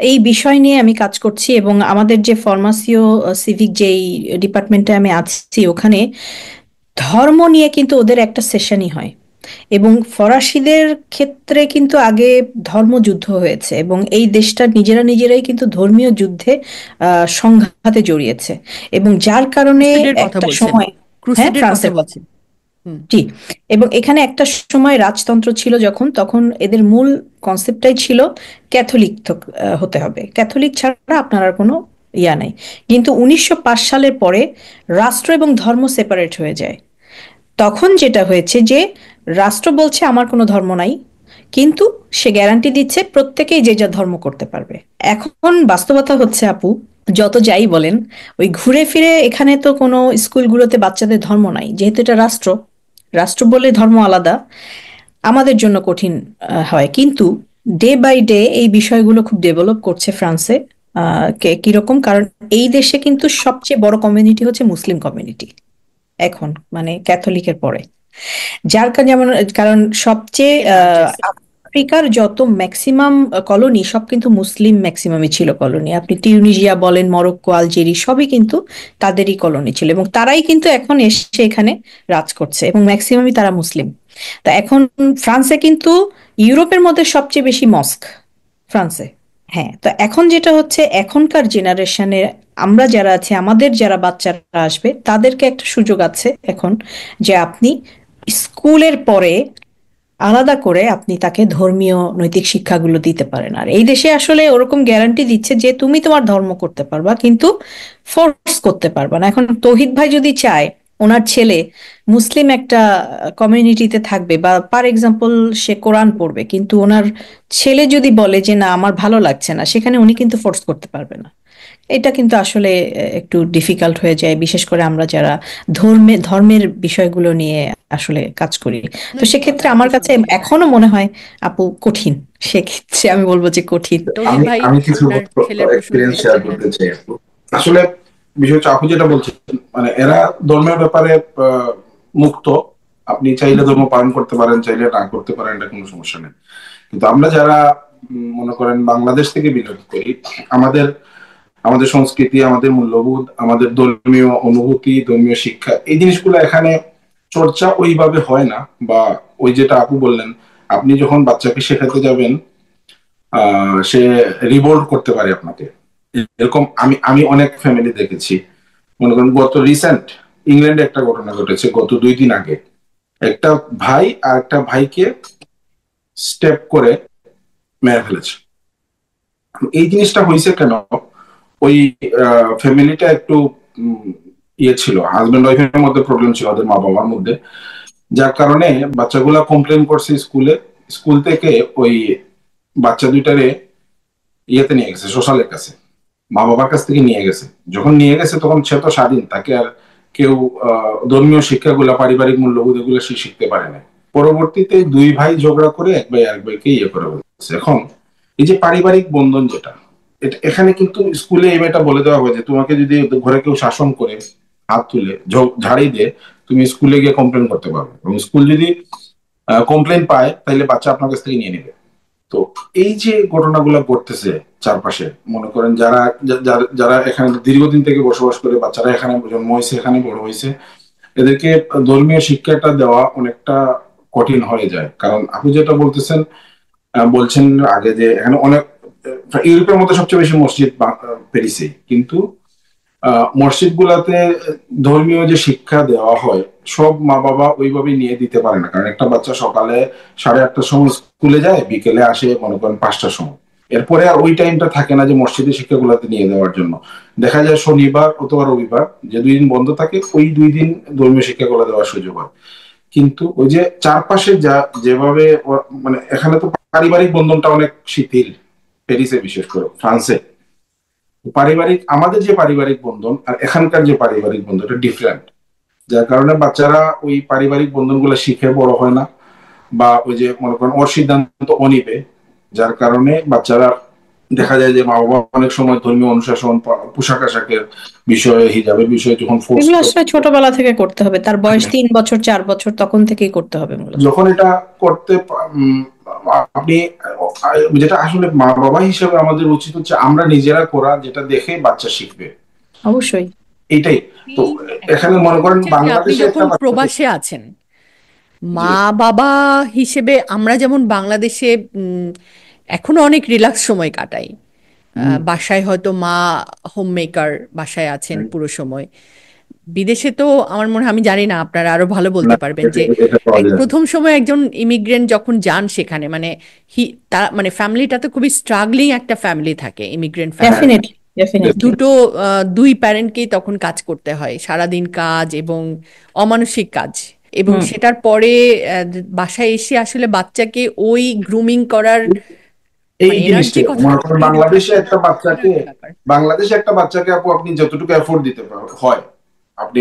Speaker 2: এই বিষয় নিয়ে আমি কাজ করছি, এবং আমাদের যে ফরমাসিও সিভিক যেই ডিপার্টমেন্টে আমি আছি, ওখানে ধর্ম নিয়ে কিন্তু ওদের একটা সেশনই হয়। এবং ফরাসিদের ক্ষেত্রে কিন্তু আগে ধর্মযুদ্ধ হয়েছে, এবং এই দেশটা নিজেরাই কিন্তু ধর্মীয় যুদ্ধে সংঘাতে জড়িয়েছে, এবং যার কারণে
Speaker 1: ক্রুসেডের কথা
Speaker 2: একটা
Speaker 1: বলছেন,
Speaker 2: সময়, হ্যাঁ,
Speaker 1: ক্রুসেডের কথা
Speaker 2: ফ্রান্সের কথা,
Speaker 1: বলছেন। হুম।
Speaker 2: জি। এবং এখানে একটা সময় রাজতন্ত্র ছিল যখন, তখন এদের মূল কনসেপ্টটাই ছিল ক্যাথলিক হতে হবে, ক্যাথলিক ছাড়া আপনার আর কোনো ইয়া নাই। কিন্তু 1905 সালের পরে রাষ্ট্র এবং ধর্ম সেপারেট হয়ে যায়। তখন যেটা হয়েছে যে রাষ্ট্র বলছে আমার কোনো ধর্ম নাই, কিন্তু সে গ্যারান্টি দিচ্ছে প্রত্যেকেই যে যা ধর্ম করতে পারবে। এখন বাস্তবতা হচ্ছে আপু, যত যাই বলেন, ওই ঘুরে ফিরে এখানে তো কোনো স্কুলগুলোতে বাচ্চাদের ধর্ম নাই, যেহেতু এটা রাষ্ট্র, রাষ্ট্র বলে ধর্ম আলাদা, আমাদের জন্য কঠিন হয়। কিন্তু ডে বাই ডে এই বিষয়গুলো খুব ডেভেলপ করছে ফ্রান্সে। কিরকম, কারণ এই দেশে কিন্তু সবচেয়ে বড় কমিউনিটি হচ্ছে মুসলিম কমিউনিটি। এখন, মানে ক্যাথলিকের পরে। যার যেমন কারণ সবচেয়ে আফ্রিকার যত ম্যাক্সিমাম কলোনি সব কিন্তু মুসলিম ম্যাক্সিমামই ছিল কলোনি। আপনি টিউনিজিয়া বলেন, মরক্কো, আলজেরি সবই কিন্তু তাদেরই কলোনি ছিল, এবং তারাই কিন্তু এখন এসে এখানে রাজ করছে, এবং ম্যাক্সিমামই তারা মুসলিম। তা এখন ফ্রান্সে কিন্তু ইউরোপের মধ্যে সবচেয়ে বেশি মস্ক ফ্রান্সে। হ্যাঁ, তো এখন যেটা হচ্ছে, এখনকার জেনারেশনে আমরা যারা আছি, আমাদের যারা বাচ্চারা আসবে, তাদেরকে একটা সুযোগ আছে এখন, যে আপনি স্কুলের পরে আলাদা করে আপনি তাকে ধর্মীয় নৈতিক শিক্ষাগুলো দিতে পারেন। আর এই দেশে আসলে ওরকম গ্যারান্টি দিচ্ছে যে তুমি তোমার ধর্ম করতে পারবা, কিন্তু ফোর্স করতে পারবা না। এখন তৌহিদ ভাই যদি চায় ওনার ছেলে মুসলিম একটা কমিউনিটিতে থাকবে, বা ফর এক্সাম্পল সে কোরআন পড়বে, কিন্তু ওনার ছেলে যদি বলে যে না আমার ভালো লাগছে না, সেখানে উনি কিন্তু ফোর্স করতে পারবে না। এটা কিন্তু আসলে একটু ডিফিকাল্ট হয়ে যায়, বিশেষ করে আমরা যারা ধর্মের বিষয়গুলো নিয়ে আসলে কাজ করি। তো সেক্ষেত্রে আমার কাছে এখনো মনে হয় আপু কঠিন। সেক্ষেত্রে আমি বলবো যে কঠিন।
Speaker 1: তৌহিদ ভাই,
Speaker 3: আমি কিছু
Speaker 1: আপনার ছেলের প্রসঙ্গে
Speaker 3: এক্সপিরিয়েন্স শেয়ার করতে চাই আপু। আসলে বিষয় হচ্ছে আপু যেটা বলছেন, মানে এরা ধর্মের ব্যাপারে মুক্ত। আপনি চাইলে ধর্ম পালন করতে পারেন, চাইলে না করতে পারেন, এটা কোনো সমস্যা নেই। কিন্তু আমরা যারা মনে করেন বাংলাদেশ থেকে বিলং করি, আমাদের আমাদের সংস্কৃতি, আমাদের মূল্যবোধ, আমাদের ধর্মীয় অনুভূতি, ধর্মীয় শিক্ষা, এই জিনিসগুলো এখানে চর্চা ওইভাবে হয় না। বা ওই যেটা আপু বললেন, আপনি যখন বাচ্চাকে শেখাতে যাবেন, সে রিভোল্ট করতে পারে আপনাকে। এরকম আমি আমি অনেক ফ্যামিলি দেখেছি। মনে করেন গত রিসেন্ট ইংল্যান্ডে একটা ঘটনা ঘটেছে, গত 2 দিন আগে। একটা ভাই আর একটা ভাইকে স্টেপ করে মেরে ফেলেছে। এই জিনিসটা হয়েছে কেন? ওই ফ্যামিলিটা একটু ইয়ে ছিল, হাজবেন্ড ওয়াইফের মধ্যে প্রবলেম ছিল, ওদের মা বাবার মধ্যে। যার কারণে বাচ্চাগুলা কমপ্লেন করছে স্কুলে। স্কুল থেকে ওই বাচ্চা দুইটারে ইয়েতে নিয়ে গেছে, সোশ্যালের কাছে, মা বাবার কাছ থেকে নিয়ে গেছে। যখন নিয়ে গেছে তখন সে তো স্বাধীন, তাকে আর কেউ ধর্মীয় শিক্ষাগুলা, পারিবারিক মূল্যবোধ এগুলো সে শিখতে পারে না। পরবর্তীতে দুই ভাই ঝগড়া করে এক ভাই আরেক ভাইকে ইয়ে করে বলছে। এখন এই যে পারিবারিক বন্ধন যেটা, এখানে কিন্তু স্কুলে এই মেয়েটা বলে দেওয়া হয় যে তোমাকে যদি ঘরে কেউ শাসন করে, হাত তুলে ঝাড়ি দিয়ে, তুমি স্কুলে গিয়ে কমপ্লেন করতে পারবে, এবং স্কুল যদি কমপ্লেন পায় তাহলে বাচ্চা আপনার কাছ থেকে নিয়ে নেবে। তো এই যে ঘটনাগুলো ঘটতেছে চারপাশে, মনে করেন যারা যারা এখানে দীর্ঘদিন থেকে বসবাস করে, বাচ্চারা এখানে জন্ম হয়েছে, এখানে বড় হয়েছে, এদেরকে ধর্মীয় শিক্ষাটা দেওয়া অনেকটা কঠিন হয়ে যায়। কারণ আপনি যেটা বলছেন আগে, যে এখানে অনেক ইউরোপের মধ্যে সবচেয়ে বেশি মসজিদ প্যারিসে, কিন্তু মসজিদ গুলাতে ধর্মীয় যে শিক্ষা দেওয়া হয়, সব মা বাবা ওইভাবে নিয়ে দিতে পারে না। কারণ একটা বাচ্চা সকালে 8:30টার সময় স্কুলে যায়, বিকেলে আসে মনে করেন 5টার সময়। এরপরে আর ওই টাইমটা থাকে না যে মসজিদের শিক্ষাগুলোতে নিয়ে দেওয়ার জন্য। দেখা যায় শনিবার অথবা রবিবার যে 2 দিন বন্ধ থাকে, ওই 2 দিন ধর্মীয় শিক্ষাগুলো দেওয়ার সুযোগ হয়। কিন্তু ওই যে চারপাশে যেভাবে মানে এখানে তো পারিবারিক বন্ধনটা অনেক শিথিল, প্যারিসে বিশেষ করে, ফ্রান্সে পারিবারিক, আমাদের যে পারিবারিক বন্ধন আর এখানকার যে পারিবারিক বন্ধন, এটা ডিফারেন্ট। যার কারণে বাচ্চারা ওই পারিবারিক বন্ধন গুলো শিখে বড় হয় না, বা ওই যে মনে করেন ওর সিদ্ধান্ত ও নিবে। যার কারণে বাচ্চারা দেখা যায় যে মা বাবা অনেক সময় ধর্মীয় অনুশাসন, পোশাক আশাকের বিষয়ে, হিজাবের বিষয়ে যখন ফোর্স
Speaker 2: এগুলো আসলে ছোটবেলা থেকে করতে হবে, তার বয়স 3 বছর 4 বছর তখন থেকেই করতে হবে মূলত।
Speaker 3: যখন এটা করতে আপনি যেটা আসলে মা বাবা হিসেবে আমাদের উচিত হচ্ছে আমরা নিজেরা করা, যেটা দেখে বাচ্চা শিখবে।
Speaker 2: অবশ্যই
Speaker 3: এইটাই তো। এখানে মনে করেন
Speaker 1: আপনি
Speaker 3: বাংলাদেশে একটা
Speaker 1: যখন প্রবাসে আছেন, মা
Speaker 3: জি
Speaker 1: বাবা হিসেবে আমরা যেমন বাংলাদেশে এখনো অনেক রিল্যাক্স সময় কাটাই। বাসায় হয়তো মা হোম মেকার বাসায় আছেন পুরো সময়। বিদেশে তো আমার মনে হয়, আমি জানি না, আপনারা আরো ভালো
Speaker 3: না,
Speaker 1: বলতে পারবেন, যে
Speaker 3: এটা পাওয়া যায় না।
Speaker 1: প্রথম সময় একজন ইমিগ্রেন্ট যখন যান সেখানে, মানে তার মানে ফ্যামিলিটা তো খুবই স্ট্রাগলিং একটা ফ্যামিলি থাকে, ইমিগ্রেন্ট ফ্যামিলি।
Speaker 2: Definitely definitely.
Speaker 1: দুটো দুই প্যারেন্টকেই তখন কাজ করতে হয়, সারাদিন কাজ এবং অমানসিক কাজ। এবং সেটার পরে বাসায় এসে আসলে বাচ্চাকে ওই গ্রুমিং করার
Speaker 3: এই
Speaker 1: মানে
Speaker 3: জিনিসটা
Speaker 1: এনার্জি কথাটা
Speaker 3: মনে করেন
Speaker 1: বের ওঠার
Speaker 3: বাংলাদেশে একটা বাচ্চাকে আপু আপনি যতটুকু এফোর্ট দিতে হয়, আপনি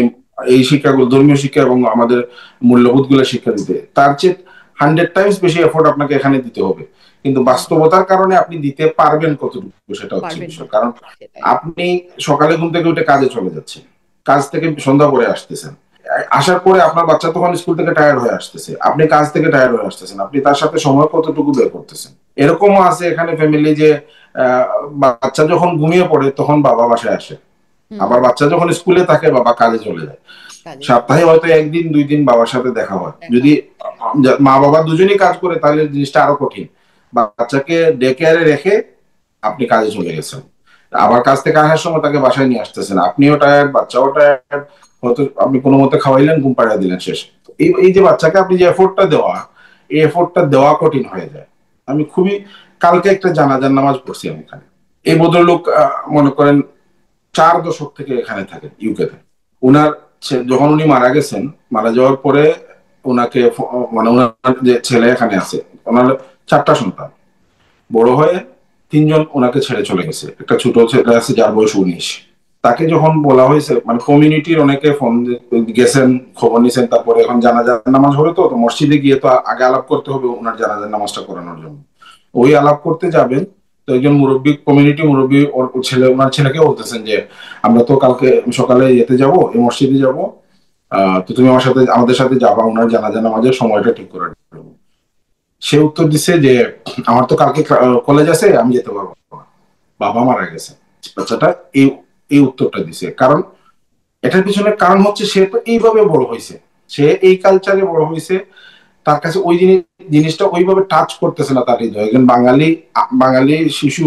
Speaker 3: এই শিক্ষাগুলো, ধর্মীয় শিক্ষা এবং আমাদের মূল্যবোধ গুলো শিক্ষা দিতে, তার চেয়ে 100 টাইমস বেশি এফোর্ট আপনাকে এখানে দিতে হবে। কিন্তু বাস্তবতার কারণে আপনি দিতে পারবেন কতটুকু, সেটা হচ্ছে
Speaker 1: পারবেন
Speaker 3: বিষয়।
Speaker 1: কত,
Speaker 3: কারণ
Speaker 1: সেটাই।
Speaker 3: আপনি সকালে ঘুম থেকে উঠে কাজে চলে যাচ্ছেন, কাজ থেকে সন্ধ্যা করে আসতেছেন, আসার পরে আপনার বাচ্চা তখন স্কুল থেকে টায়ার্ড হয়ে আসতেছে, আপনি কাজ থেকে টায়ার্ড হয়ে আসতেছেন, আপনি তার সাথে সময় কতটুকু বের করতেছেন। এরকমও আছে এখানে ফ্যামিলি যে বাচ্চা যখন ঘুমিয়ে পড়ে তখন বাবা বাসায় আসে, আবার বাচ্চা যখন স্কুলে থাকে বাবা কাজে চলে যায়। সপ্তাহে হয়তো একদিন 2 দিন বাবার সাথে দেখা হয়। যদি মা বাবা দুজনেই কাজ করে তাহলে জিনিসটা আরো কঠিন। বাচ্চাকে ডে কেয়ারে রেখে আপনি কাজে চলে গেছেন, আবার কাজ থেকে আসার সময় তাকে বাসায় নিয়ে আসতেছেন, আপনিও টায়ার্ড, বাচ্চাও টায়ার্ড, হয়তো আপনি কোনো মতে খাওয়াইলেন, ঘুম পাড়িয়ে দিলেন, শেষ। এই যে বাচ্চাকে আপনি যে এফোর্টটা দেওয়া, এই এফোর্টটা দেওয়া কঠিন হয়ে যায়। আমি খুবই কালকে একটা জানাজার নামাজ পড়ছি আমি এখানে। এই ভদ্রলোক মনে করেন 4 দশক থেকে এখানে থাকেন ইউকেতে। উনার যখন উনি মারা গেছেন, মারা যাওয়ার পরে ওনাকে মানে ওনার যে ছেলে এখানে আছে, ওনার 4টা সন্তান, বড় হয়ে 3জন ওনাকে ছেড়ে চলে গেছে। একটা ছোট ছেলে আছে যার বয়স 19। তাকে যখন বলা হয়েছে, মানে কমিউনিটির অনেকে ফোন গেছেন, খবর নিয়েছেন, তারপরে এখন জানাজার নামাজ হবে তো মসজিদে গিয়ে তো আগে আলাপ করতে হবে ওনার জানাজার নামাজটা করানোর জন্য। ওই আলাপ করতে যাবেন তো একজন মুরব্বী, কমিউনিটি মুরব্বী ওর ছেলে, ওনার ছেলেকে বলতেছেন যে আমরা তো কালকে সকালে যেতে যাব, এই মসজিদে যাব, তো তুমি আমার সাথে, আমাদের সাথে যাবা ওনার জানাজা নামাজের সময়টা ঠিক করে দেবো। সে উত্তর দিছে যে আমার তো কালকে কলেজ আছে, আমি যেতে পারবো না, বাবা মারা গেছে। বাচ্চাটা এই এই উত্তরটা দিছে। কারণ এটার পিছনে কারণ হচ্ছে সে তো এইভাবে বড় হয়েছে, সে এই কালচারে বড় হয়েছে, তার কাছে ওই জিনিসটা ওইভাবে টাচ করতেছে না তার হৃদয়। একজন বাঙালি শিশু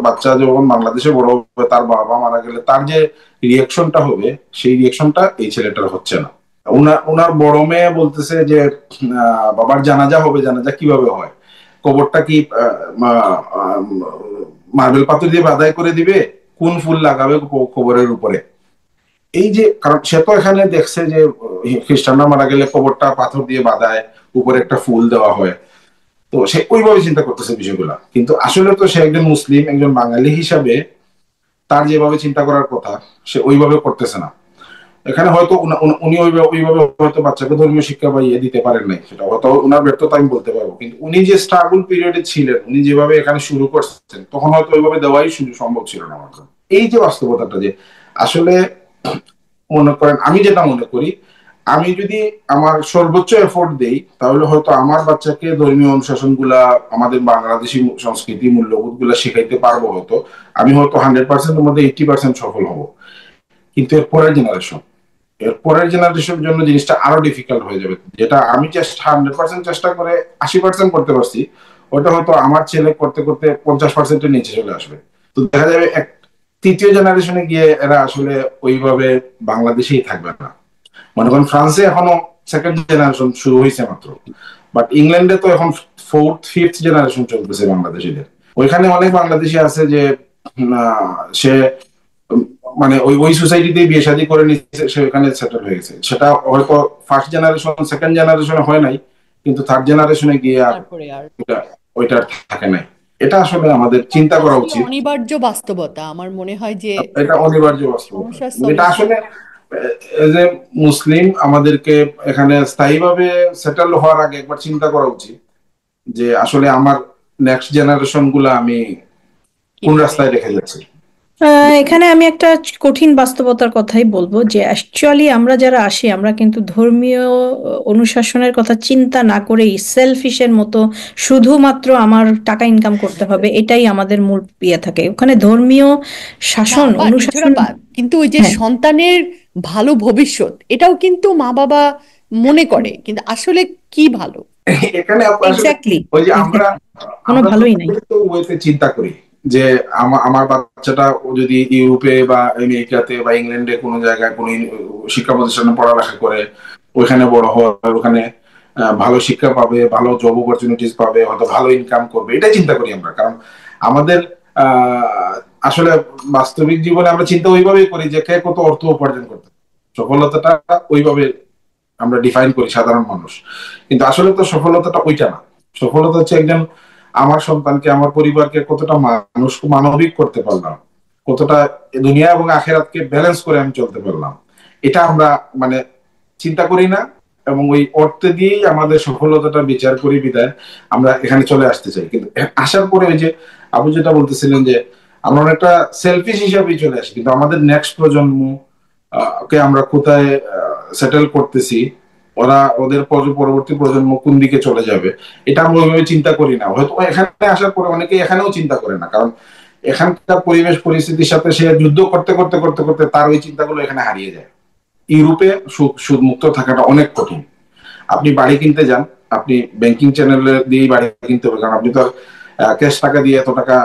Speaker 3: বাচ্চা যখন বাংলাদেশে বড় হবে, তার বাবা মারা গেলে তার যে রিয়াকশনটা হবে, সেই রিয়াকশনটা এই ছেলেটার হচ্ছে না। ওনার বড় মেয়ে বলতেছে যে বাবার জানাজা হবে, জানাজা কিভাবে হয়, কবরটা কি মার্বেল পাথর দিয়ে বাধাই করে দিবে, কোন ফুল লাগাবে কবরের উপরে। এই যে, কারণ সে তো এখানে দেখছে যে খ্রিস্টানরা মারা গেলে কবরটা পাথর দিয়ে বাঁধায়, উপরে একটা ফুল দেওয়া হয়, তো সে ওইভাবে চিন্তা করতেছে বিষয়গুলা। কিন্তু আসলে তো সে একজন মুসলিম, একজন বাঙালি হিসাবে তার যেভাবে চিন্তা করার কথা সে ওইভাবে করতেছে না। এখানে হয়তো উনি ওইভাবে হয়তো বাচ্চাকে ধর্মীয় শিক্ষা পাইয়ে দিতে পারেন নাই, সেটা হয়তো ওনার ব্যর্থতা আমি বলতে পারবো। কিন্তু উনি যে স্ট্রাগল পিরিয়ডে ছিলেন, উনি যেভাবে এখানে শুরু করছেন, তখন হয়তো ওইভাবে দেওয়াই সম্ভব ছিল না আমার জন্য। এই যে বাস্তবতাটা, যে আসলে মনে করেন, আমি যেটা মনে করি, আমি যদি আমার সর্বোচ্চ এফোর্ট দেই তাহলে হয়তো আমার বাচ্চাকে ধর্মীয় অনুশাসন গুলা, আমাদের বাংলাদেশি সংস্কৃতি মূল্যবোধ গুলা শিখাইতে পারবো, হয়তো আমি হয়তো 100%-এর মধ্যে 80% সফল হব। কিন্তু এর পরের জেনারেশনের জন্য জিনিসটা আরো ডিফিকাল্ট হয়ে যাবে। যেটা আমি 100% চেষ্টা করে 80% করতে পারছি, ওটা হয়তো আমার ছেলে করতে করতে 50%-এর নিচে চলে আসবে। তো দেখা যাবে তৃতীয় জেনারেশনে গিয়ে এরা আসলে ওইভাবে বাংলাদেশেই থাকবে না। মনে করেন ফ্রান্সে এখনো সেকেন্ড জেনারেশন শুরু হয়েছে মাত্র, বাট ইংল্যান্ডে তো এখন 4th-5th জেনারেশন চলতেছে বাংলাদেশিদের। ওইখানে অনেক বাংলাদেশি আছে যে সে মানে ওই সোসাইটিতে বিয়ে শাদী করে নিচ্ছে, সে ওখানে সেটেল হয়ে গেছে। সেটা হয়তো ফার্স্ট জেনারেশন, সেকেন্ড জেনারেশনে হয় নাই, কিন্তু থার্ড জেনারেশনে গিয়ে আর ওইটা থাকে নাই। এটা আসলে আমাদের চিন্তা করা উচিত।
Speaker 1: অনিবার্য বাস্তবতা আমার মনে হয় যে
Speaker 3: এটা অনিবার্য বাস্তবতা। এটা আসলে যে মুসলিম আমাদেরকে এখানে স্থায়ীভাবে সেটেল হওয়ার আগে একবার চিন্তা করা উচিত যে আসলে আমার নেক্সট জেনারেশন গুলা আমি কোন রাস্তায় রেখে যাচ্ছি।
Speaker 2: এখানে আমি একটা কঠিন বাস্তবতার কথাই বলবো, যে অ্যাকচুয়ালি আমরা যারা আসি, আমরা কিন্তু ধর্মীয় অনুশাসনের কথা চিন্তা না করেই সেলফিশের মতো শুধুমাত্র আমার টাকা ইনকাম করতে হবে, এটাই আমাদের মূল ইয়ে থাকে। ওখানে ধর্মীয় শাসন অনুশাসন,
Speaker 1: কিন্তু ওই যে
Speaker 2: হ্যাঁ,
Speaker 1: সন্তানের ভালো ভবিষ্যৎ, এটাও কিন্তু মা বাবা মনে করে, কিন্তু আসলে কি ভালো
Speaker 3: এখানে
Speaker 2: এক্স্যাক্টলি
Speaker 3: ওই যে আমরা
Speaker 2: কোনো ভালোই নাই।
Speaker 3: ওইতে চিন্তা করি যে আমার বাচ্চাটা যদি ইউরোপে বা আমেরিকাতে বা ইংল্যান্ডে কোনো জায়গায় কোনো শিক্ষা প্রতিষ্ঠানে পড়ালেখা করে, ওইখানে বড় হয়, ওখানে ভালো শিক্ষা পাবে, ভালো জব অপরচুনিটিস পাবে, হয়তো ভালো ইনকাম করবে, এটাই চিন্তা করি আমরা। কারণ আমাদের আসলে বাস্তবিক জীবনে আমরা চিন্তা ওইভাবেই করি যে কে কত অর্থ উপার্জন করতে, সফলতাটা ওইভাবে আমরা ডিফাইন করি সাধারণ মানুষ। কিন্তু আসলে তো সফলতাটা ওইটা না। সফলতা হচ্ছে একজন আমার সন্তানকে, আমার পরিবারকে কতটা মানবিক করতে পারলাম, কতটা দুনিয়া এবং আখেরাতকে ব্যালেন্স করে আমি চলতে পারলাম, এটা আমরা মানে চিন্তা করি না। এবং ওই অর্থে দিয়েই আমাদের সফলতাটা বিচার করি, বিদায় আমরা এখানে চলে আসতে চাই। কিন্তু আসার পরে ওই যে আপনি যেটা বলতেছিলেন যে আমরা অনেকটা সেলফিশ হিসাবেই চলে আসি, কিন্তু আমাদের নেক্সট প্রজন্ম কে আমরা কোথায় সেটেল করতেছি, ওরা ওদের পরবর্তী প্রজন্ম কোন দিকে চলে যাবে, এটা আমরা ওইভাবে চিন্তা করি না। হয়তো এখানে আসার পরে অনেকে এখানেও চিন্তা করে না, কারণ এখানকার পরিবেশ পরিস্থিতির সাথে সে যুদ্ধ করতে করতে করতে করতে তার ওই চিন্তাগুলো এখানে হারিয়ে যায়। ইউরোপে সুদ মুক্ত থাকাটা অনেক কঠিন। আপনি বাড়ি কিনতে যান, আপনি ব্যাংকিং চ্যানেল দিয়েই বাড়ি কিনতে হবে, কারণ আপনি তো ক্যাশ টাকা দিয়ে এত টাকা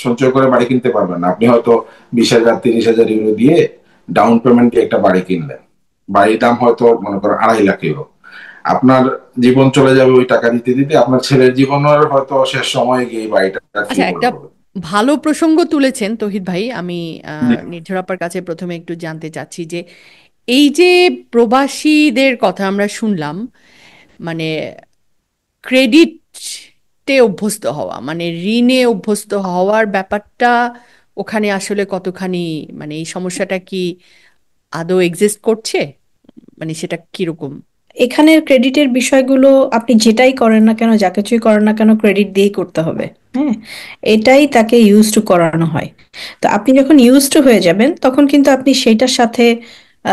Speaker 3: সঞ্চয় করে বাড়ি কিনতে পারবেন না। আপনি হয়তো 20,000 30,000 ইউরো দিয়ে ডাউন পেমেন্ট দিয়ে একটা বাড়ি কিনলেন, বাড়ির দাম হয়তো মনে করেন 2.5 লাখ ইউরো। আপনার জীবন চলে যাবে ওই টাকা দিতে দিতে, আপনার ছেলের জীবনের হয়তো শেষ সময়ে গিয়ে এই বাড়িটা
Speaker 1: আচ্ছা, একটা
Speaker 3: হবে।
Speaker 1: ভালো প্রসঙ্গ তুলেছেন তৌহিদ ভাই। আমি নির্ঝরাপার কাছে প্রথমে একটু জানতে চাচ্ছি যে এই যে প্রবাসীদের কথা আমরা শুনলাম, মানে ক্রেডিটে অভ্যস্ত হওয়া, মানে ঋণে অভ্যস্ত হওয়ার ব্যাপারটা ওখানে আসলে কতখানি, মানে এই সমস্যাটা কি আদৌ এক্সিস্ট করছে, মানে সেটা কিরকম?
Speaker 2: এখানের ক্রেডিটের বিষয়গুলো আপনি যেটাই করেন না কেন, যা কিছুই করেন না কেন, ক্রেডিট দিয়েই করতে হবে। হ্যাঁ, এটাই তাকে ইউজ টু করানো হয়। তো আপনি যখন ইউজ টু হয়ে যাবেন তখন কিন্তু আপনি সেইটার সাথে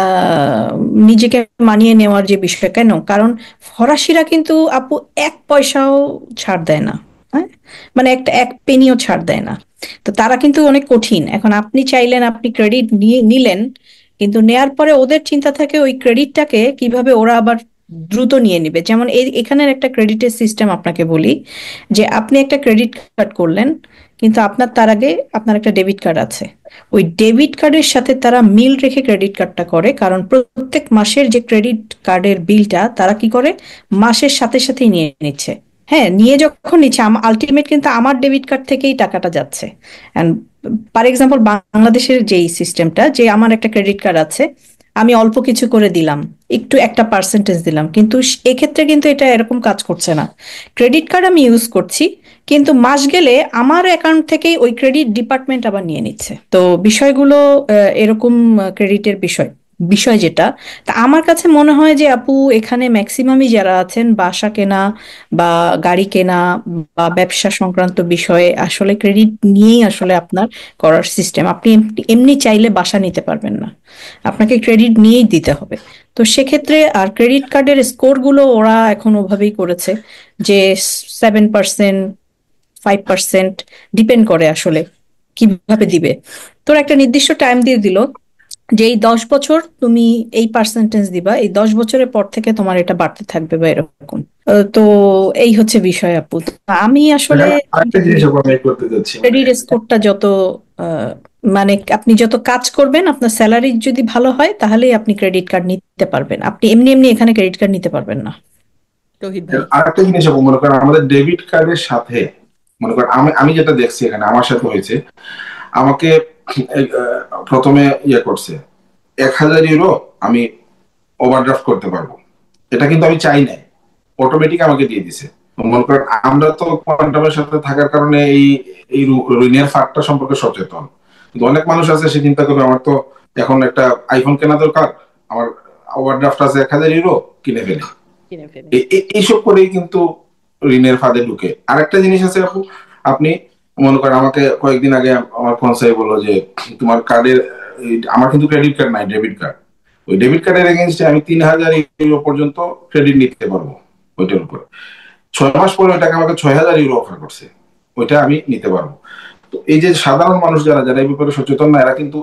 Speaker 2: আহ, নিজেকে মানিয়ে নেওয়ার যে বিষয়, কেন, কারণ ফরাসিরা কিন্তু আপু 1 পয়সাও ছাড় দেয় না। হ্যাঁ, মানে একটা 1 পেনিও ছাড় দেয় না। তো তারা কিন্তু অনেক কঠিন। এখন আপনি চাইলেন, আপনি ক্রেডিট নিয়ে নিলেন, কিন্তু নেয়ার পরে ওদের চিন্তা থাকে ওই ক্রেডিটটাকে কিভাবে ওরা আবার দ্রুত নিয়ে নিবে। যেমন এখানের একটা ক্রেডিটের সিস্টেম আপনাকে বলি, যে আপনি একটা ক্রেডিট কার্ড করলেন, কিন্তু আপনার তার আগে আপনার একটা ডেবিট কার্ড আছে। ওই ডেবিট কার্ডের সাথে তারা মিল রেখে ক্রেডিট কার্ডটা করে, কারণ প্রত্যেক মাসের যে ক্রেডিট কার্ডের বিলটা তারা কি করে, মাসের সাথে সাথেই নিয়ে নিচ্ছে। হ্যাঁ, নিয়ে যখন নিচ্ছে, আলটিমেট কিন্তু আমার ডেবিট কার্ড থেকেই টাকাটা যাচ্ছে। অ্যান্ড ফর এক্সাম্পল, বাংলাদেশের যেই সিস্টেমটা, যে আমার একটা ক্রেডিট কার্ড আছে, আমি অল্প কিছু করে দিলাম, একটু একটা পার্সেন্টেজ দিলাম, কিন্তু এক্ষেত্রে কিন্তু এটা এরকম কাজ করছে না। ক্রেডিট কার্ড আমি ইউজ করছি, কিন্তু মাস গেলে আমার অ্যাকাউন্ট থেকেই ওই ক্রেডিট ডিপার্টমেন্ট আবার নিয়ে নিচ্ছে। তো বিষয়গুলো এরকম, ক্রেডিটের বিষয় বিষয় যেটা, তা আমার কাছে মনে হয় যে আপু, এখানে ম্যাক্সিমামই যারা আছেন, বাসা কেনা বা গাড়ি কেনা বা ব্যবসা সংক্রান্ত বিষয়ে আসলে ক্রেডিট নিয়েই আসলে আপনার করার সিস্টেম। আপনি এমনি চাইলে বাসা নিতে পারবেন না, আপনাকে ক্রেডিট নিয়েই দিতে হবে। তো সেক্ষেত্রে আর ক্রেডিট কার্ডের স্কোর গুলো ওরা এখন ওভাবেই করেছে যে 7%, 5% ডিপেন্ড করে আসলে কিভাবে দিবে। তোর একটা নির্দিষ্ট টাইম দিয়ে দিল যে এই 10 বছর তুমি এই পার্সেন্টেজ দিবা, এই 10 বছরের পর থেকে তোমার এটা বাড়তে থাকবে বা এরকম। তো এই হচ্ছে বিষয় আপু। তো আমি আসলে
Speaker 3: এখানে আরেকটা জিনিস আমি করতে যাচ্ছি, মানে
Speaker 2: ক্রেডিট স্কোরটা যত আহ, মানে আপনি যত কাজ করবেন, আপনার স্যালারি যদি ভালো হয়, তাহলেই আপনি ক্রেডিট কার্ড নিতে পারবেন। আপনি এমনি এমনি এখানে ক্রেডিট কার্ড নিতে পারবেন না।
Speaker 1: তৌহিদ ভাই।
Speaker 3: আরেকটা জিনিস আপু, মনে করেন আমাদের ডেবিট কার্ডের সাথে, মনে করেন আমি আমি যেটা দেখছি এখানে আমার সাথে হয়েছে, আমাকে প্রথমে করছে 1,000 ইউরো আমি ওভারড্রাফট করতে পারবো। এটা কিন্তু আমি চাই নাই, অটোমেটিক আমাকে দিয়ে দিছে। মনে করেন আমরা তো কোয়ান্টামের সাথে থাকার কারণে এই এই ঋণের ফাঁকটা সম্পর্কে সচেতন, কিন্তু অনেক মানুষ আছে সে চিন্তা করবে আমার তো এখন একটা আইফোন কেনা দরকার, আমার ওভারড্রাফট আছে 1,000 ইউরো, কিনে ফেলি।
Speaker 1: কিনে ফেলে।
Speaker 3: এইসব করেই কিন্তু ঋণের ফাঁদে ঢুকে। আরেকটা জিনিস আছে আপু, আপনি মনে করেন আমাকে কয়েকদিন আগে আমার কনসাই বললো যে তোমার কার্ডের, আমার কিন্তু ক্রেডিট কার্ড নাই, ডেবিট কার্ড, ওই ডেবিট কার্ডের এগেনস্টে আমি 3,000 ইউরো পর্যন্ত ক্রেডিট নিতে পারবো ওইটার উপর। 6 মাস পরে ওইটাকে আমাকে 6,000 ইউরো অফার করছে, ওইটা আমি নিতে পারবো। তো এই যে সাধারণ মানুষ যারা যারা এই ব্যাপারে সচেতন না, এরা কিন্তু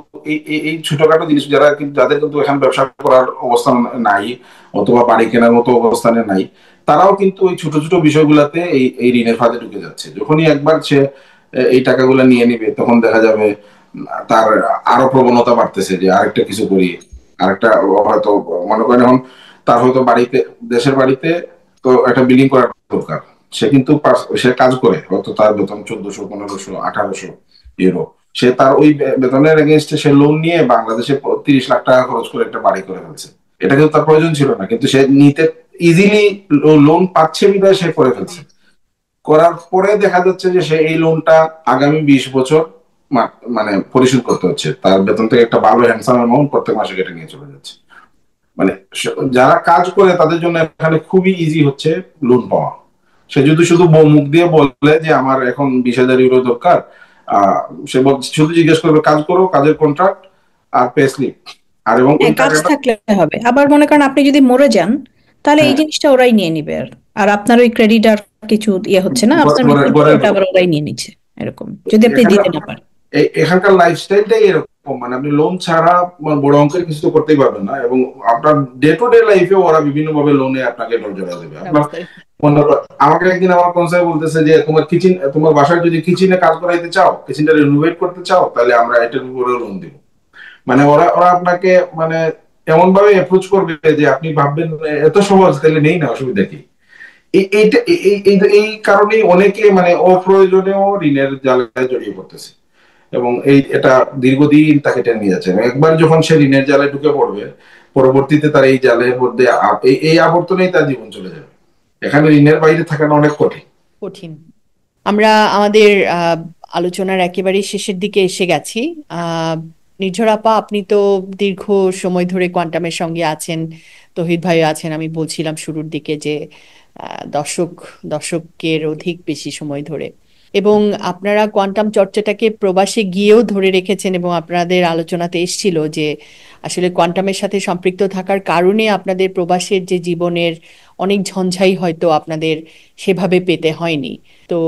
Speaker 3: এই ছোটখাটো জিনিস, যারা কিন্তু যাদের কিন্তু এখন ব্যবসা করার অবস্থান নাই অথবা বাড়ি কেনার মতো অবস্থানে নাই, তারাও কিন্তু এই ছোট ছোট বিষয়গুলাতে এই ঋণের ফাঁদে ঢুকে যাচ্ছে। যখনই একবার সে এই টাকাগুলো নিয়ে নিবে, তখন দেখা যাবে তার আরো প্রবণতা বাড়তেছে যে আরেকটা কিছু করি, আরেকটা হয়তো মনে করেন এখন তার হয়তো বাড়িতে, দেশের বাড়িতে তো একটা বিল্ডিং করার দরকার, সে কিন্তু সে কাজ করে, হয়তো তার বেতন 1,400 1500 1800 ইউরো, সে তার ওই বেতনের এগেনস্টে সে লোন নিয়ে বাংলাদেশে 30 লাখ টাকা খরচ করে একটা বাড়ি করে ফেলছে। এটা কিন্তু তার প্রয়োজন ছিল না, কিন্তু সে নিতে ইজিলি লোন পাচ্ছে বিধায় সে করে ফেলছে। করার পরে দেখা যাচ্ছে যে সে এই লোনটা আগামী 20 বছর মানে পরিশোধ করতে হচ্ছে, তার বেতন থেকে একটা ভালো হ্যান্ডসাম অ্যামাউন্ট প্রত্যেক মাসে কেটে নিয়ে চলে যাচ্ছে। মানে যারা কাজ করে তাদের জন্য এখানে খুবই ইজি হচ্ছে লোন পাওয়া। সে যদি শুধু মুখ দিয়ে বলে যে আমার এখন 20,000 ইউরো দরকার, সে শুধু জিজ্ঞেস করবে কাজ করো, কাজের কন্ট্রাক্ট আর পে স্লিপ, আর এবং ওই
Speaker 2: হ্যাঁ, কাজ
Speaker 3: টাকাটা,
Speaker 2: থাকলে হবে। আবার মনে করেন আপনি যদি মরে যান, তাহলে এই
Speaker 3: হ্যাঁ,
Speaker 2: জিনিসটা ওরাই নিয়ে নিবে। আর আর আপনার ওই ক্রেডিট আর কিছু ইয়ে হচ্ছে না, আপনার মৃত্যুর পরে
Speaker 3: গড়ের
Speaker 2: ওটা আবার ওরাই নিয়ে নিচ্ছে, এরকম যদি আপনি দিতে
Speaker 3: এখানকার
Speaker 2: না পারেন।
Speaker 3: এখানকার লাইফস্টাইলটাই এরকম, মানে আপনি লোন ছাড়া বড় অঙ্কের কিছু তো করতেই পারবেন না, এবং আপনার ডে টু ডে লাইফে ওরা বিভিন্ন ভাবে লোনে আপনাকে জড়ায় দেবে। আপনার
Speaker 1: ব্যবস্থা।
Speaker 3: আমাকে একদিন আমার কনসাল বলতেছে যে তোমার বাসায় যদি কিচেনে কাজ করাইতে চাও, কিচেনটা রিনোভেট করতে চাও, তাহলে আমরা এটার উপরে লোন দিব। মানে ওরা ওরা আপনাকে মানে এমন ভাবে অ্যাপ্রোচ করবে যে আপনি ভাববেন এত সহজ, তাহলে নেই না, অসুবিধা কি। এইটা এই কারণেই অনেকে মানে অপ্রয়োজনীয় ঋণের জালে জড়িয়ে পড়তেছে, এবং এটা দীর্ঘদিন তাকে টেনে নিয়ে যাচ্ছে। একবার যখন সে ঋণের জালে ঢুকে পড়বে, পরবর্তীতে তার এই জালের মধ্যে এই আবর্তনেই তার জীবন চলে যাবে। এখানে ঋণের বাইরে থাকাটা অনেক কঠিন।
Speaker 1: কঠিন। আমরা আমাদের আলোচনার একেবারে শেষের দিকে এসে গেছি। আহ, নির্ঝর আপা, আপনি তো দীর্ঘ সময় ধরে কোয়ান্টামের সঙ্গে আছেন, তৌহিদ ভাই আছেন। আমি বলছিলাম শুরুর দিকে যে দশকের অধিক বেশি সময় ধরে, এবং আপনারা কোয়ান্টাম চর্চাটাকে প্রবাসে গিয়েও ধরে রেখেছেন, এবং আপনাদের আলোচনাতে এসেছিল যে আসলে কোয়ান্টামের সাথে সম্পৃক্ত থাকার কারণে আপনাদের প্রবাসের যে জীবনের অনেক ঝঞ্ঝাই হয়তো আপনাদের সেভাবে পেতে হয়নি। তো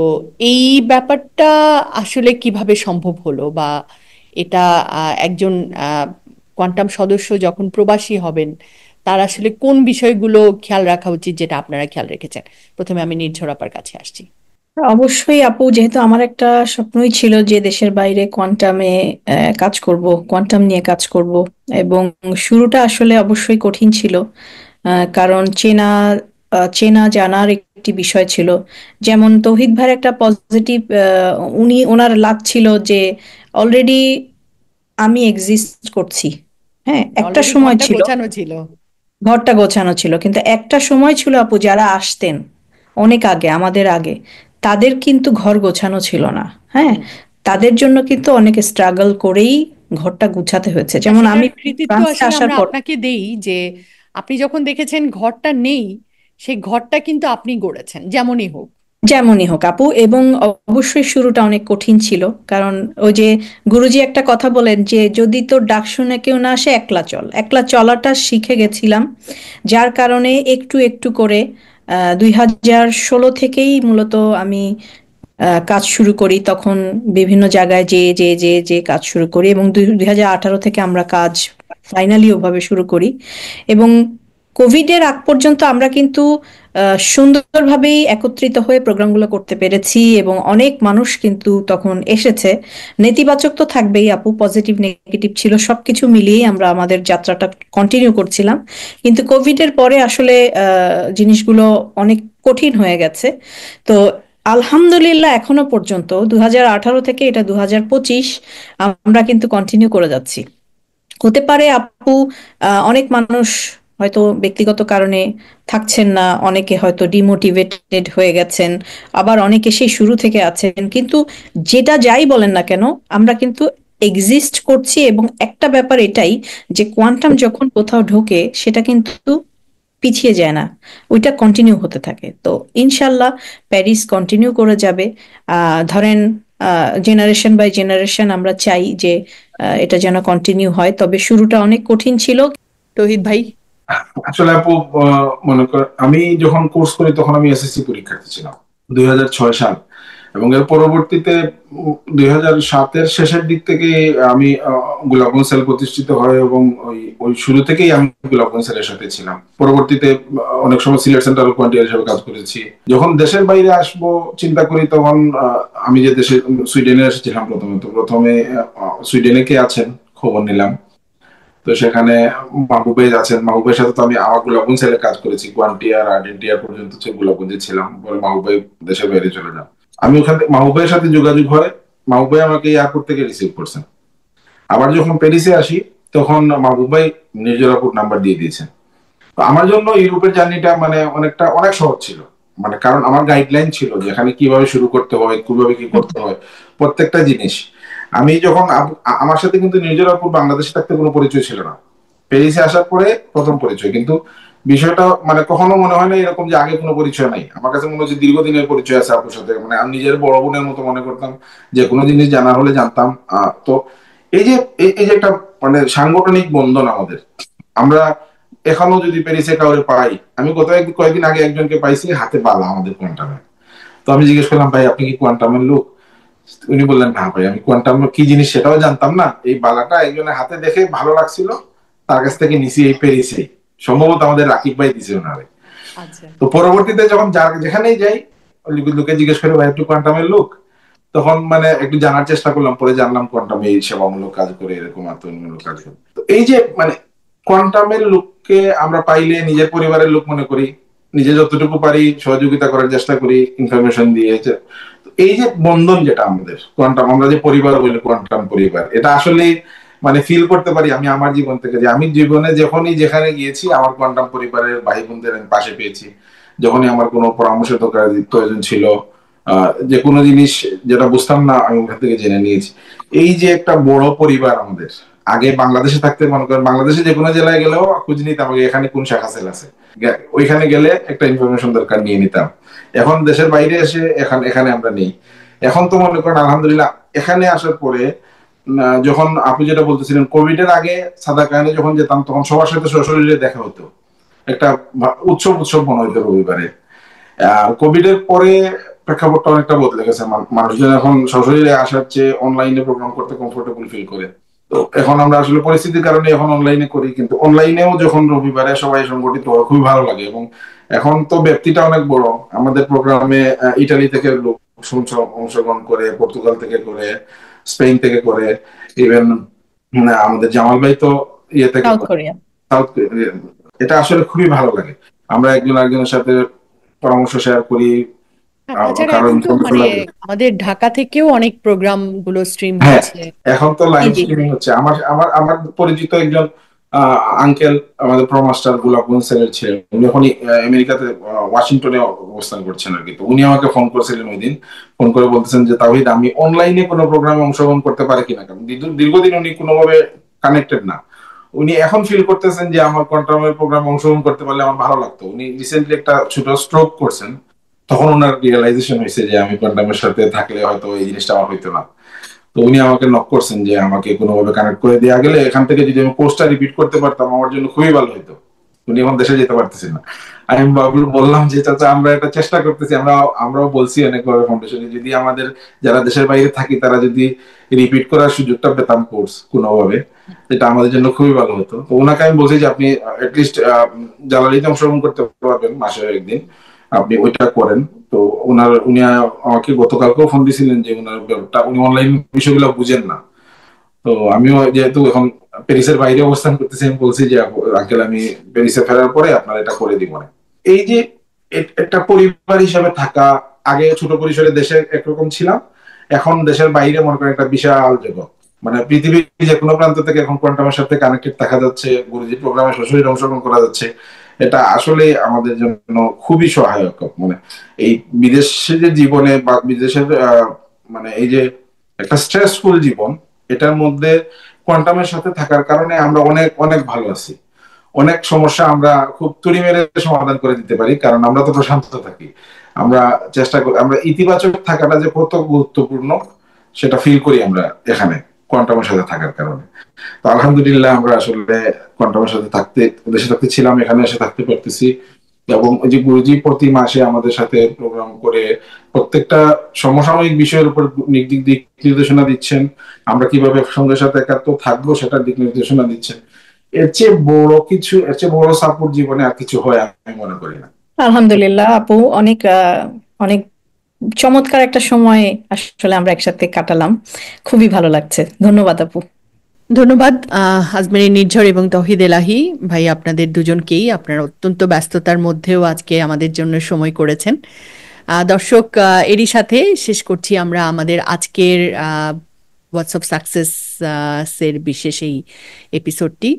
Speaker 1: এই ব্যাপারটা আসলে কিভাবে সম্ভব হলো, বা এটা একজন কোয়ান্টাম সদস্য যখন প্রবাসী হবেন তার আসলে কোন বিষয়গুলো খেয়াল রাখা উচিত, যেটা আপনারা খেয়াল রেখেছেন? প্রথমে আমি নির্ঝর আপার কাছে আসছি।
Speaker 2: অবশ্যই আপু, যেহেতু আমার একটা স্বপ্নই ছিল যে দেশের বাইরে কোয়ান্টামে কাজ করব, কোয়ান্টাম নিয়ে কাজ করব। এবং শুরুটা আসলে অবশ্যই কঠিন ছিল, কারণ চেনা জানার একটি বিষয় ছিল। যেমন তৌহিদ ভাইয়ের একটা পজিটিভ, ওনার লাক ছিল যে অলরেডি আমি এক্সিস্ট করছি। হ্যাঁ, একটা
Speaker 1: অলরেডি
Speaker 2: সময়
Speaker 1: ঘরটা
Speaker 2: ছিল
Speaker 1: গোছানো ছিল।
Speaker 2: ঘরটা গোছানো ছিল, কিন্তু একটা সময় ছিল আপু, যারা আসতেন অনেক আগে, আমাদের আগে, তাদের কিন্তু ঘর গোছানো ছিল না। হ্যাঁ,
Speaker 1: হুম।
Speaker 2: তাদের জন্য কিন্তু অনেক স্ট্রাগল করেই ঘরটা গুছাতে হয়েছে।
Speaker 1: না,
Speaker 2: যেমন
Speaker 1: সেটার
Speaker 2: আমি
Speaker 1: কৃতিত্ব
Speaker 2: ফ্রান্সে
Speaker 1: আসলে
Speaker 2: আসার
Speaker 1: আমরা
Speaker 2: পর,
Speaker 1: আপনাকে দেই, যে আপনি যখন দেখেছেন ঘরটা নেই, সেই ঘরটা কিন্তু আপনি গড়েছেন যেমনই হোক।
Speaker 2: যেমনই হোক আপু, এবং অবশ্যই শুরুটা অনেক কঠিন ছিল। কারণ ওই যে গুরুজি একটা কথা বলেন যে যদি তোর ডাক শুনে কেউ না আসে, একলা চল। একলা চলাটা শিখে গেছিলাম, যার কারণে একটু একটু করে 2016 থেকেই মূলত আমি কাজ শুরু করি। তখন বিভিন্ন জায়গায় যে কাজ শুরু করি, এবং 2018 থেকে আমরা কাজ ফাইনালি ওভাবে শুরু করি। এবং কোভিডের আগ পর্যন্ত আমরা কিন্তু সুন্দরভাবেই একত্রিত হয়ে প্রোগ্রামগুলো করতে পেরেছি, এবং অনেক মানুষ কিন্তু তখন এসেছে। নেতিবাচক তো থাকবেই আপু, পজিটিভ নেগেটিভ ছিল, সবকিছু মিলিয়েই আমরা আমাদের যাত্রাটা কন্টিনিউ করছিলাম। কিন্তু কোভিডের পরে আসলে জিনিসগুলো অনেক কঠিন হয়ে গেছে। তো আলহামদুলিল্লাহ এখনো পর্যন্ত 2018 থেকে এটা 2025 আমরা কিন্তু কন্টিনিউ করে যাচ্ছি। হতে পারে আপু, অনেক মানুষ হয়তো ব্যক্তিগত কারণে থাকছেন না, অনেকে হয়তো ডিমোটিভেটেড হয়ে গেছেন, আবার অনেকে সেই শুরু থেকে আছেন। কিন্তু যেটা যাই বলেন না কেন, আমরা কিন্তু এক্সিস্ট করছি। এবং একটা ব্যাপার এটাই, যে কোয়ান্টাম যখন কোথাও ঢোকে সেটা কিন্তু পিছিয়ে যায় না, ওইটা কন্টিনিউ হতে থাকে। তো ইনশাল্লাহ প্যারিস কন্টিনিউ করে যাবে। ধরেন জেনারেশন বাই জেনারেশন আমরা চাই যে এটা যেন কন্টিনিউ হয়। তবে শুরুটা অনেক কঠিন ছিল।
Speaker 1: তৌহিদ ভাই।
Speaker 3: আসলে আপু, মনে কর আমি যখন কোর্স করি তখন আমি এসএসসি পরীক্ষার্থী ছিলাম, 2006 সাল। এবং এর পরবর্তীতে 2007-এর শেষের দিক থেকে আমি গোলাপগঞ্জ সেল প্রতিষ্ঠিত হয়, এবং ওই ওই শুরু থেকেই আমি গোলাপগঞ্জ সেলের সাথে ছিলাম। পরবর্তীতে অনেক সময় সিলেট সেন্ট্রাল কোয়ান্টিয়ার হিসেবে কাজ করেছি। যখন দেশের বাইরে আসবো চিন্তা করি, তখন আমি যে দেশে সুইডেনে এসেছিলাম প্রথমে সুইডেনে কে আছেন খবর নিলাম। তো সেখানে মাহবুবেজ আছেন, মাহবুবের সাথে তো আমি আমার গোলাপগঞ্জ সেলে কাজ করেছি, কোয়ান্টিয়ার আর্জেন্টিয়ার পর্যন্ত গোলাপগঞ্জে ছিলাম। পরে মাহবুবাই দেশের বাইরে চলে যান। আমি ওখান থেকে মাহবুবের সাথে যোগাযোগ হয়, মাহবুবাই আমাকে এয়ারপোর্ট থেকে রিসিভ করছেন। আবার যখন প্যারিসে আসি, তখন মাহবুবাই নির্জরাপুর নাম্বার দিয়ে দিয়েছেন। তো আমার জন্য ইউরোপের জার্নিটা মানে অনেক সহজ ছিল। মানে কারণ আমার গাইডলাইন ছিল যে এখানে কিভাবে শুরু করতে হয়, কিভাবে কি করতে হয়, প্রত্যেকটা জিনিস। আমি যখন আমার সাথে কিন্তু নির্জরাপুর বাংলাদেশে থাকতে কোনো পরিচয় ছিল না, প্যারিসে আসার পরে প্রথম পরিচয়। কিন্তু বিষয়টা মানে কখনো মনে হয় না এরকম যে আগে কোনো পরিচয় নাই। আমার কাছে মনে হচ্ছে দীর্ঘদিনের পরিচয় আছে আপুর সাথে। মানে আমি নিজের বড় বোনের মতো মনে করতাম, যে কোনো জিনিস জানা হলে জানতাম। তো এই যে এই যে একটা মানে সাংগঠনিক বন্ধন আমাদের, আমরা এখনো যদি প্যারিসে কাউরে পাই, আমি কয়েকদিন আগে একজনকে পাইছি হাতে বালা আমাদের কোয়ান্টামে। তো আমি জিজ্ঞেস করলাম, ভাই আপনি কি কোয়ান্টামের লোক? উনি বললেন, না ভাই আমি কোয়ান্টাম কি জিনিস সেটাও জানতাম না, এই বালাটা একজনের হাতে দেখে ভালো লাগছিল, তার কাছ থেকে নিছি এই প্যারিসে, সম্ভবত আমাদের রাকিব ভাই দিছে ওনারে।
Speaker 1: আচ্ছা।
Speaker 3: তো পরবর্তীতে যখন যেখানেই যাই লোকে জিজ্ঞেস করে, ভাই একটু কোয়ান্টামের লোক, তখন মানে একটু জানার চেষ্টা করলাম, পরে জানলাম কোয়ান্টাম এই সেবামূলক কাজ করে, এরকম আত্মনির্ভরমূলক কাজ করে। তো এই যে মানে কোয়ান্টামের লোককে আমরা পাইলে নিজের পরিবারের লোক মনে করি, নিজে যতটুকু পারি সহযোগিতা করার চেষ্টা করি ইনফরমেশন দিয়ে। এই যে বন্ধন যেটা আমাদের কোয়ান্টাম, আমরা যে পরিবার বলি কোয়ান্টাম পরিবার, এটা আসলে মানে ফিল করতে পারি আমি আমার জীবন থেকে, যে আমি জীবনে যখনই যেখানে গিয়েছি আমার কোয়ান্টাম পরিবারের ভাই বোনদের আমি পাশে পেয়েছি। যখনই আমার কোনো পরামর্শের দরকার প্রয়োজন ছিল, যে কোনো জিনিস যেটা বুঝতাম না আমি ওখান থেকে জেনে নিয়েছি। এই যে একটা বড় পরিবার আমাদের, আগে বাংলাদেশে থাকতে মনে করেন বাংলাদেশে যে কোনো জেলায় গেলেও খুঁজ নিতাম আগে এখানে কোন শাখা সেল আছে, ওইখানে গেলে একটা ইনফরমেশন দরকার নিয়ে নিতাম। এখন দেশের বাইরে এসে এখানে আমরা নেই। এখন তো মনে করেন আলহামদুলিল্লাহ এখানে আসার পরে যখন আপনি যেটা বলতেছিলেন কোভিড এর আগে সাদা কায়নে যখন যেতাম তখন সবার সাথে সশরীরে দেখা হতো, একটা উৎসব মনে হইতো রবিবারে। কোভিড এর পরে প্রেক্ষাপটটা অনেকটা বদলে গেছে, মানুষজন এখন সশরীরে আসার চেয়ে অনলাইনে প্রোগ্রাম করতে কমফোর্টেবল ফিল করে। তো এখন আমরা আসলে পরিস্থিতির কারণে এখন অনলাইনে করি, কিন্তু অনলাইনেও যখন রবিবারে সবাই সংগঠিত হয় খুবই ভালো লাগে। এবং এখন তো ব্যক্তিটা অনেক বড়, আমাদের প্রোগ্রামে ইটালি থেকে লোক অংশগ্রহণ করে, পর্তুগাল থেকে করে, স্পেন থেকে করে, ইভেন আমাদের জামাল ভাই তো ইয়ে থেকে,
Speaker 2: সাউথ কোরিয়া।
Speaker 3: সাউথ। এটা আসলে খুবই ভালো লাগে, আমরা একজন আরেকজনের সাথে পরামর্শ শেয়ার করি,
Speaker 1: তাছাড়া
Speaker 3: কারো
Speaker 1: এখন তো
Speaker 3: ইনফরমেশন
Speaker 1: মানে
Speaker 3: লাগে।
Speaker 1: আমাদের ঢাকা থেকেও অনেক প্রোগ্রাম গুলো স্ট্রিম
Speaker 3: হ্যাঁ,
Speaker 1: হচ্ছে।
Speaker 3: এখন তো লাইভ
Speaker 2: জি।
Speaker 3: স্ট্রিমিং হচ্ছে। আমার আমার আমার পরিচিত একজন আঙ্কেল, আমাদের প্রমাস্টার গোলাপগঞ্জ সেলের ছিলেন, উনি এখন আমেরিকাতে ওয়াশিংটনে অবস্থান করছেন আর কি। তো উনি আমাকে ফোন করেছিলেন ওই দিন, ফোন করে বলতেছেন যে তাওহিদ আমি অনলাইনে কোনো প্রোগ্রামে অংশগ্রহণ করতে পারি কিনা, কারণ দীর্ঘদিন উনি কোনোভাবে কানেক্টেড না। উনি এখন ফিল করতেছেন যে আমার কোয়ান্টামের প্রোগ্রামে অংশগ্রহণ করতে পারলে আমার ভালো লাগতো। উনি রিসেন্টলি একটা ছোট স্ট্রোক করছেন, তখন ওনার রিয়েলাইজেশন হয়েছে যে আমি কোয়ান্টামের সাথে থাকলে হয়তো এই জিনিসটা আমার হইতো না। তো উনি আমাকে নক করছেন যে আমাকে কোনোভাবে কানেক্ট করে দেওয়া গেলে এখান থেকে যদি আমি কোর্সটা রিপিট করতে পারতাম আমার জন্য খুবই ভালো হতো। উনি এখন দেশে যেতে পারতেছেন না। আমি বললাম যে চাচা আমরা এটা চেষ্টা করতেছি, আমরাও বলছি অনেকভাবে ফাউন্ডেশনে, যদি আমাদের যারা দেশের বাইরে থাকি তারা যদি রিপিট করার সুযোগটা পেতাম কোর্স কোনোভাবে, এটা আমাদের জন্য খুবই ভালো হতো। তো ওনাকে আমি বলছি যে আপনি অ্যাটলিস্ট জ্বালানিতে অংশগ্রহণ করতে পারবেন মাসে একদিন, আপনি ওইটা করেন। তো উনি আমাকে গতকালকেও ফোন দিয়েছিলেন যে উনি অনলাইন বিষয়গুলো বুঝেন না। তো আমিও যেহেতু এখন প্যারিসের বাইরে অবস্থান করতেছি, আমি বলছি যে আঙ্কেল আমি প্যারিসে ফেরার পরে আপনার এটা করে দিব না। এই যে একটা পরিবার হিসাবে থাকা, আগে ছোট পরিসরে দেশে একরকম ছিলাম, এখন দেশের বাইরে মনে করেন একটা বিশাল জগৎ, মানে পৃথিবীর যে কোনো প্রান্ত থেকে এখন কোয়ান্টামের সাথে কানেক্টেড দেখা যাচ্ছে, গুরুজি প্রোগ্রামে সরাসরি অংশগ্রহণ করা যাচ্ছে। এটা আসলে আমাদের জন্য খুবই সহায়ক। মানে এই বিদেশে যে জীবনে বা বিদেশের মানে এই যে একটা স্ট্রেসফুল জীবন, এটার মধ্যে কোয়ান্টামের সাথে থাকার কারণে আমরা অনেক অনেক ভালো আছি। অনেক সমস্যা আমরা খুব তুড়ি মেরে সমাধান করে দিতে পারি, কারণ আমরা তো প্রশান্ত থাকি। আমরা চেষ্টা করি, আমরা ইতিবাচক থাকাটা যে কত গুরুত্বপূর্ণ সেটা ফিল করি আমরা এখানে কোয়ান্টামের সাথে থাকার কারণে। তো আলহামদুলিল্লাহ আমরা আসলে কোয়ান্টামের সাথে দেশে থাকতে ছিলাম, এখানে এসে থাকতে পারতেছি। এবং ওই যে গুরুজি প্রতি মাসে আমাদের সাথে প্রোগ্রাম করে প্রত্যেকটা সমসাময়িক বিষয়ের উপর দিক নির্দেশনা দিচ্ছেন, আমরা কিভাবে সঙ্গের সাথে একাত্ম থাকবো সেটার দিক নির্দেশনা দিচ্ছেন। এর চেয়ে বড় সাপোর্ট জীবনে আর কিছু হয় আমি মনে করি না।
Speaker 2: আলহামদুলিল্লাহ আপু, অনেক অনেক চমৎকার একটা সময় আসলে আমরা একসাথে কাটালাম, খুবই ভালো লাগছে। ধন্যবাদ আপু।
Speaker 1: ধন্যবাদ আজমেরী নির্ঝর এবং তৌহিদ এলাহি ভাই, আপনাদের দুজনকেই। আপনারা অত্যন্ত ব্যস্ততার মধ্যেও আজকে আমাদের জন্য সময় করেছেন। দর্শক, এরই সাথে শেষ করছি আমরা আমাদের আজকের হোয়াটসঅ্যাপ সাকসেস এর বিশেষ এই এপিসোডটি।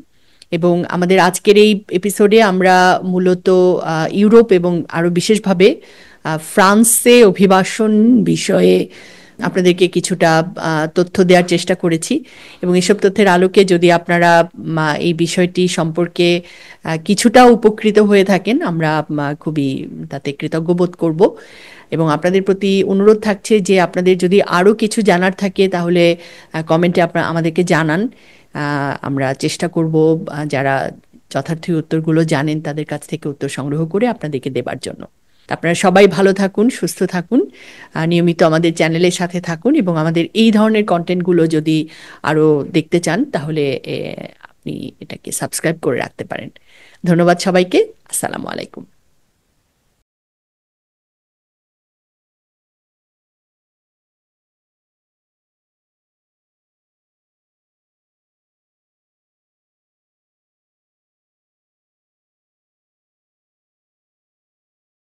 Speaker 1: এবং আমাদের আজকের এই এপিসোডে আমরা মূলত ইউরোপ এবং আরো বিশেষভাবে ফ্রান্সে অভিবাসন বিষয়ে আপনাদেরকে কিছুটা তথ্য দেওয়ার চেষ্টা করেছি। এবং এসব তথ্যের আলোকে যদি আপনারা এই বিষয়টি সম্পর্কে কিছুটা উপকৃত হয়ে থাকেন, আমরা খুবই তাতে কৃতজ্ঞ বোধ করব। এবং আপনাদের প্রতি অনুরোধ থাকছে যে আপনাদের যদি আরও কিছু জানার থাকে তাহলে কমেন্টে আমাদেরকে জানান। আমরা চেষ্টা করব যারা যথার্থ উত্তরগুলো জানেন তাদের কাছ থেকে উত্তর সংগ্রহ করে আপনাদেরকে দেবার জন্য। আপনারা সবাই ভালো থাকুন, সুস্থ থাকুন, নিয়মিত আমাদের চ্যানেলের সাথে থাকুন এবং আমাদের এই ধরনের কন্টেন্টগুলো যদি আরও দেখতে চান তাহলে আপনি এটাকে সাবস্ক্রাইব করে রাখতে পারেন। ধন্যবাদ সবাইকে। আসসালামু আলাইকুম।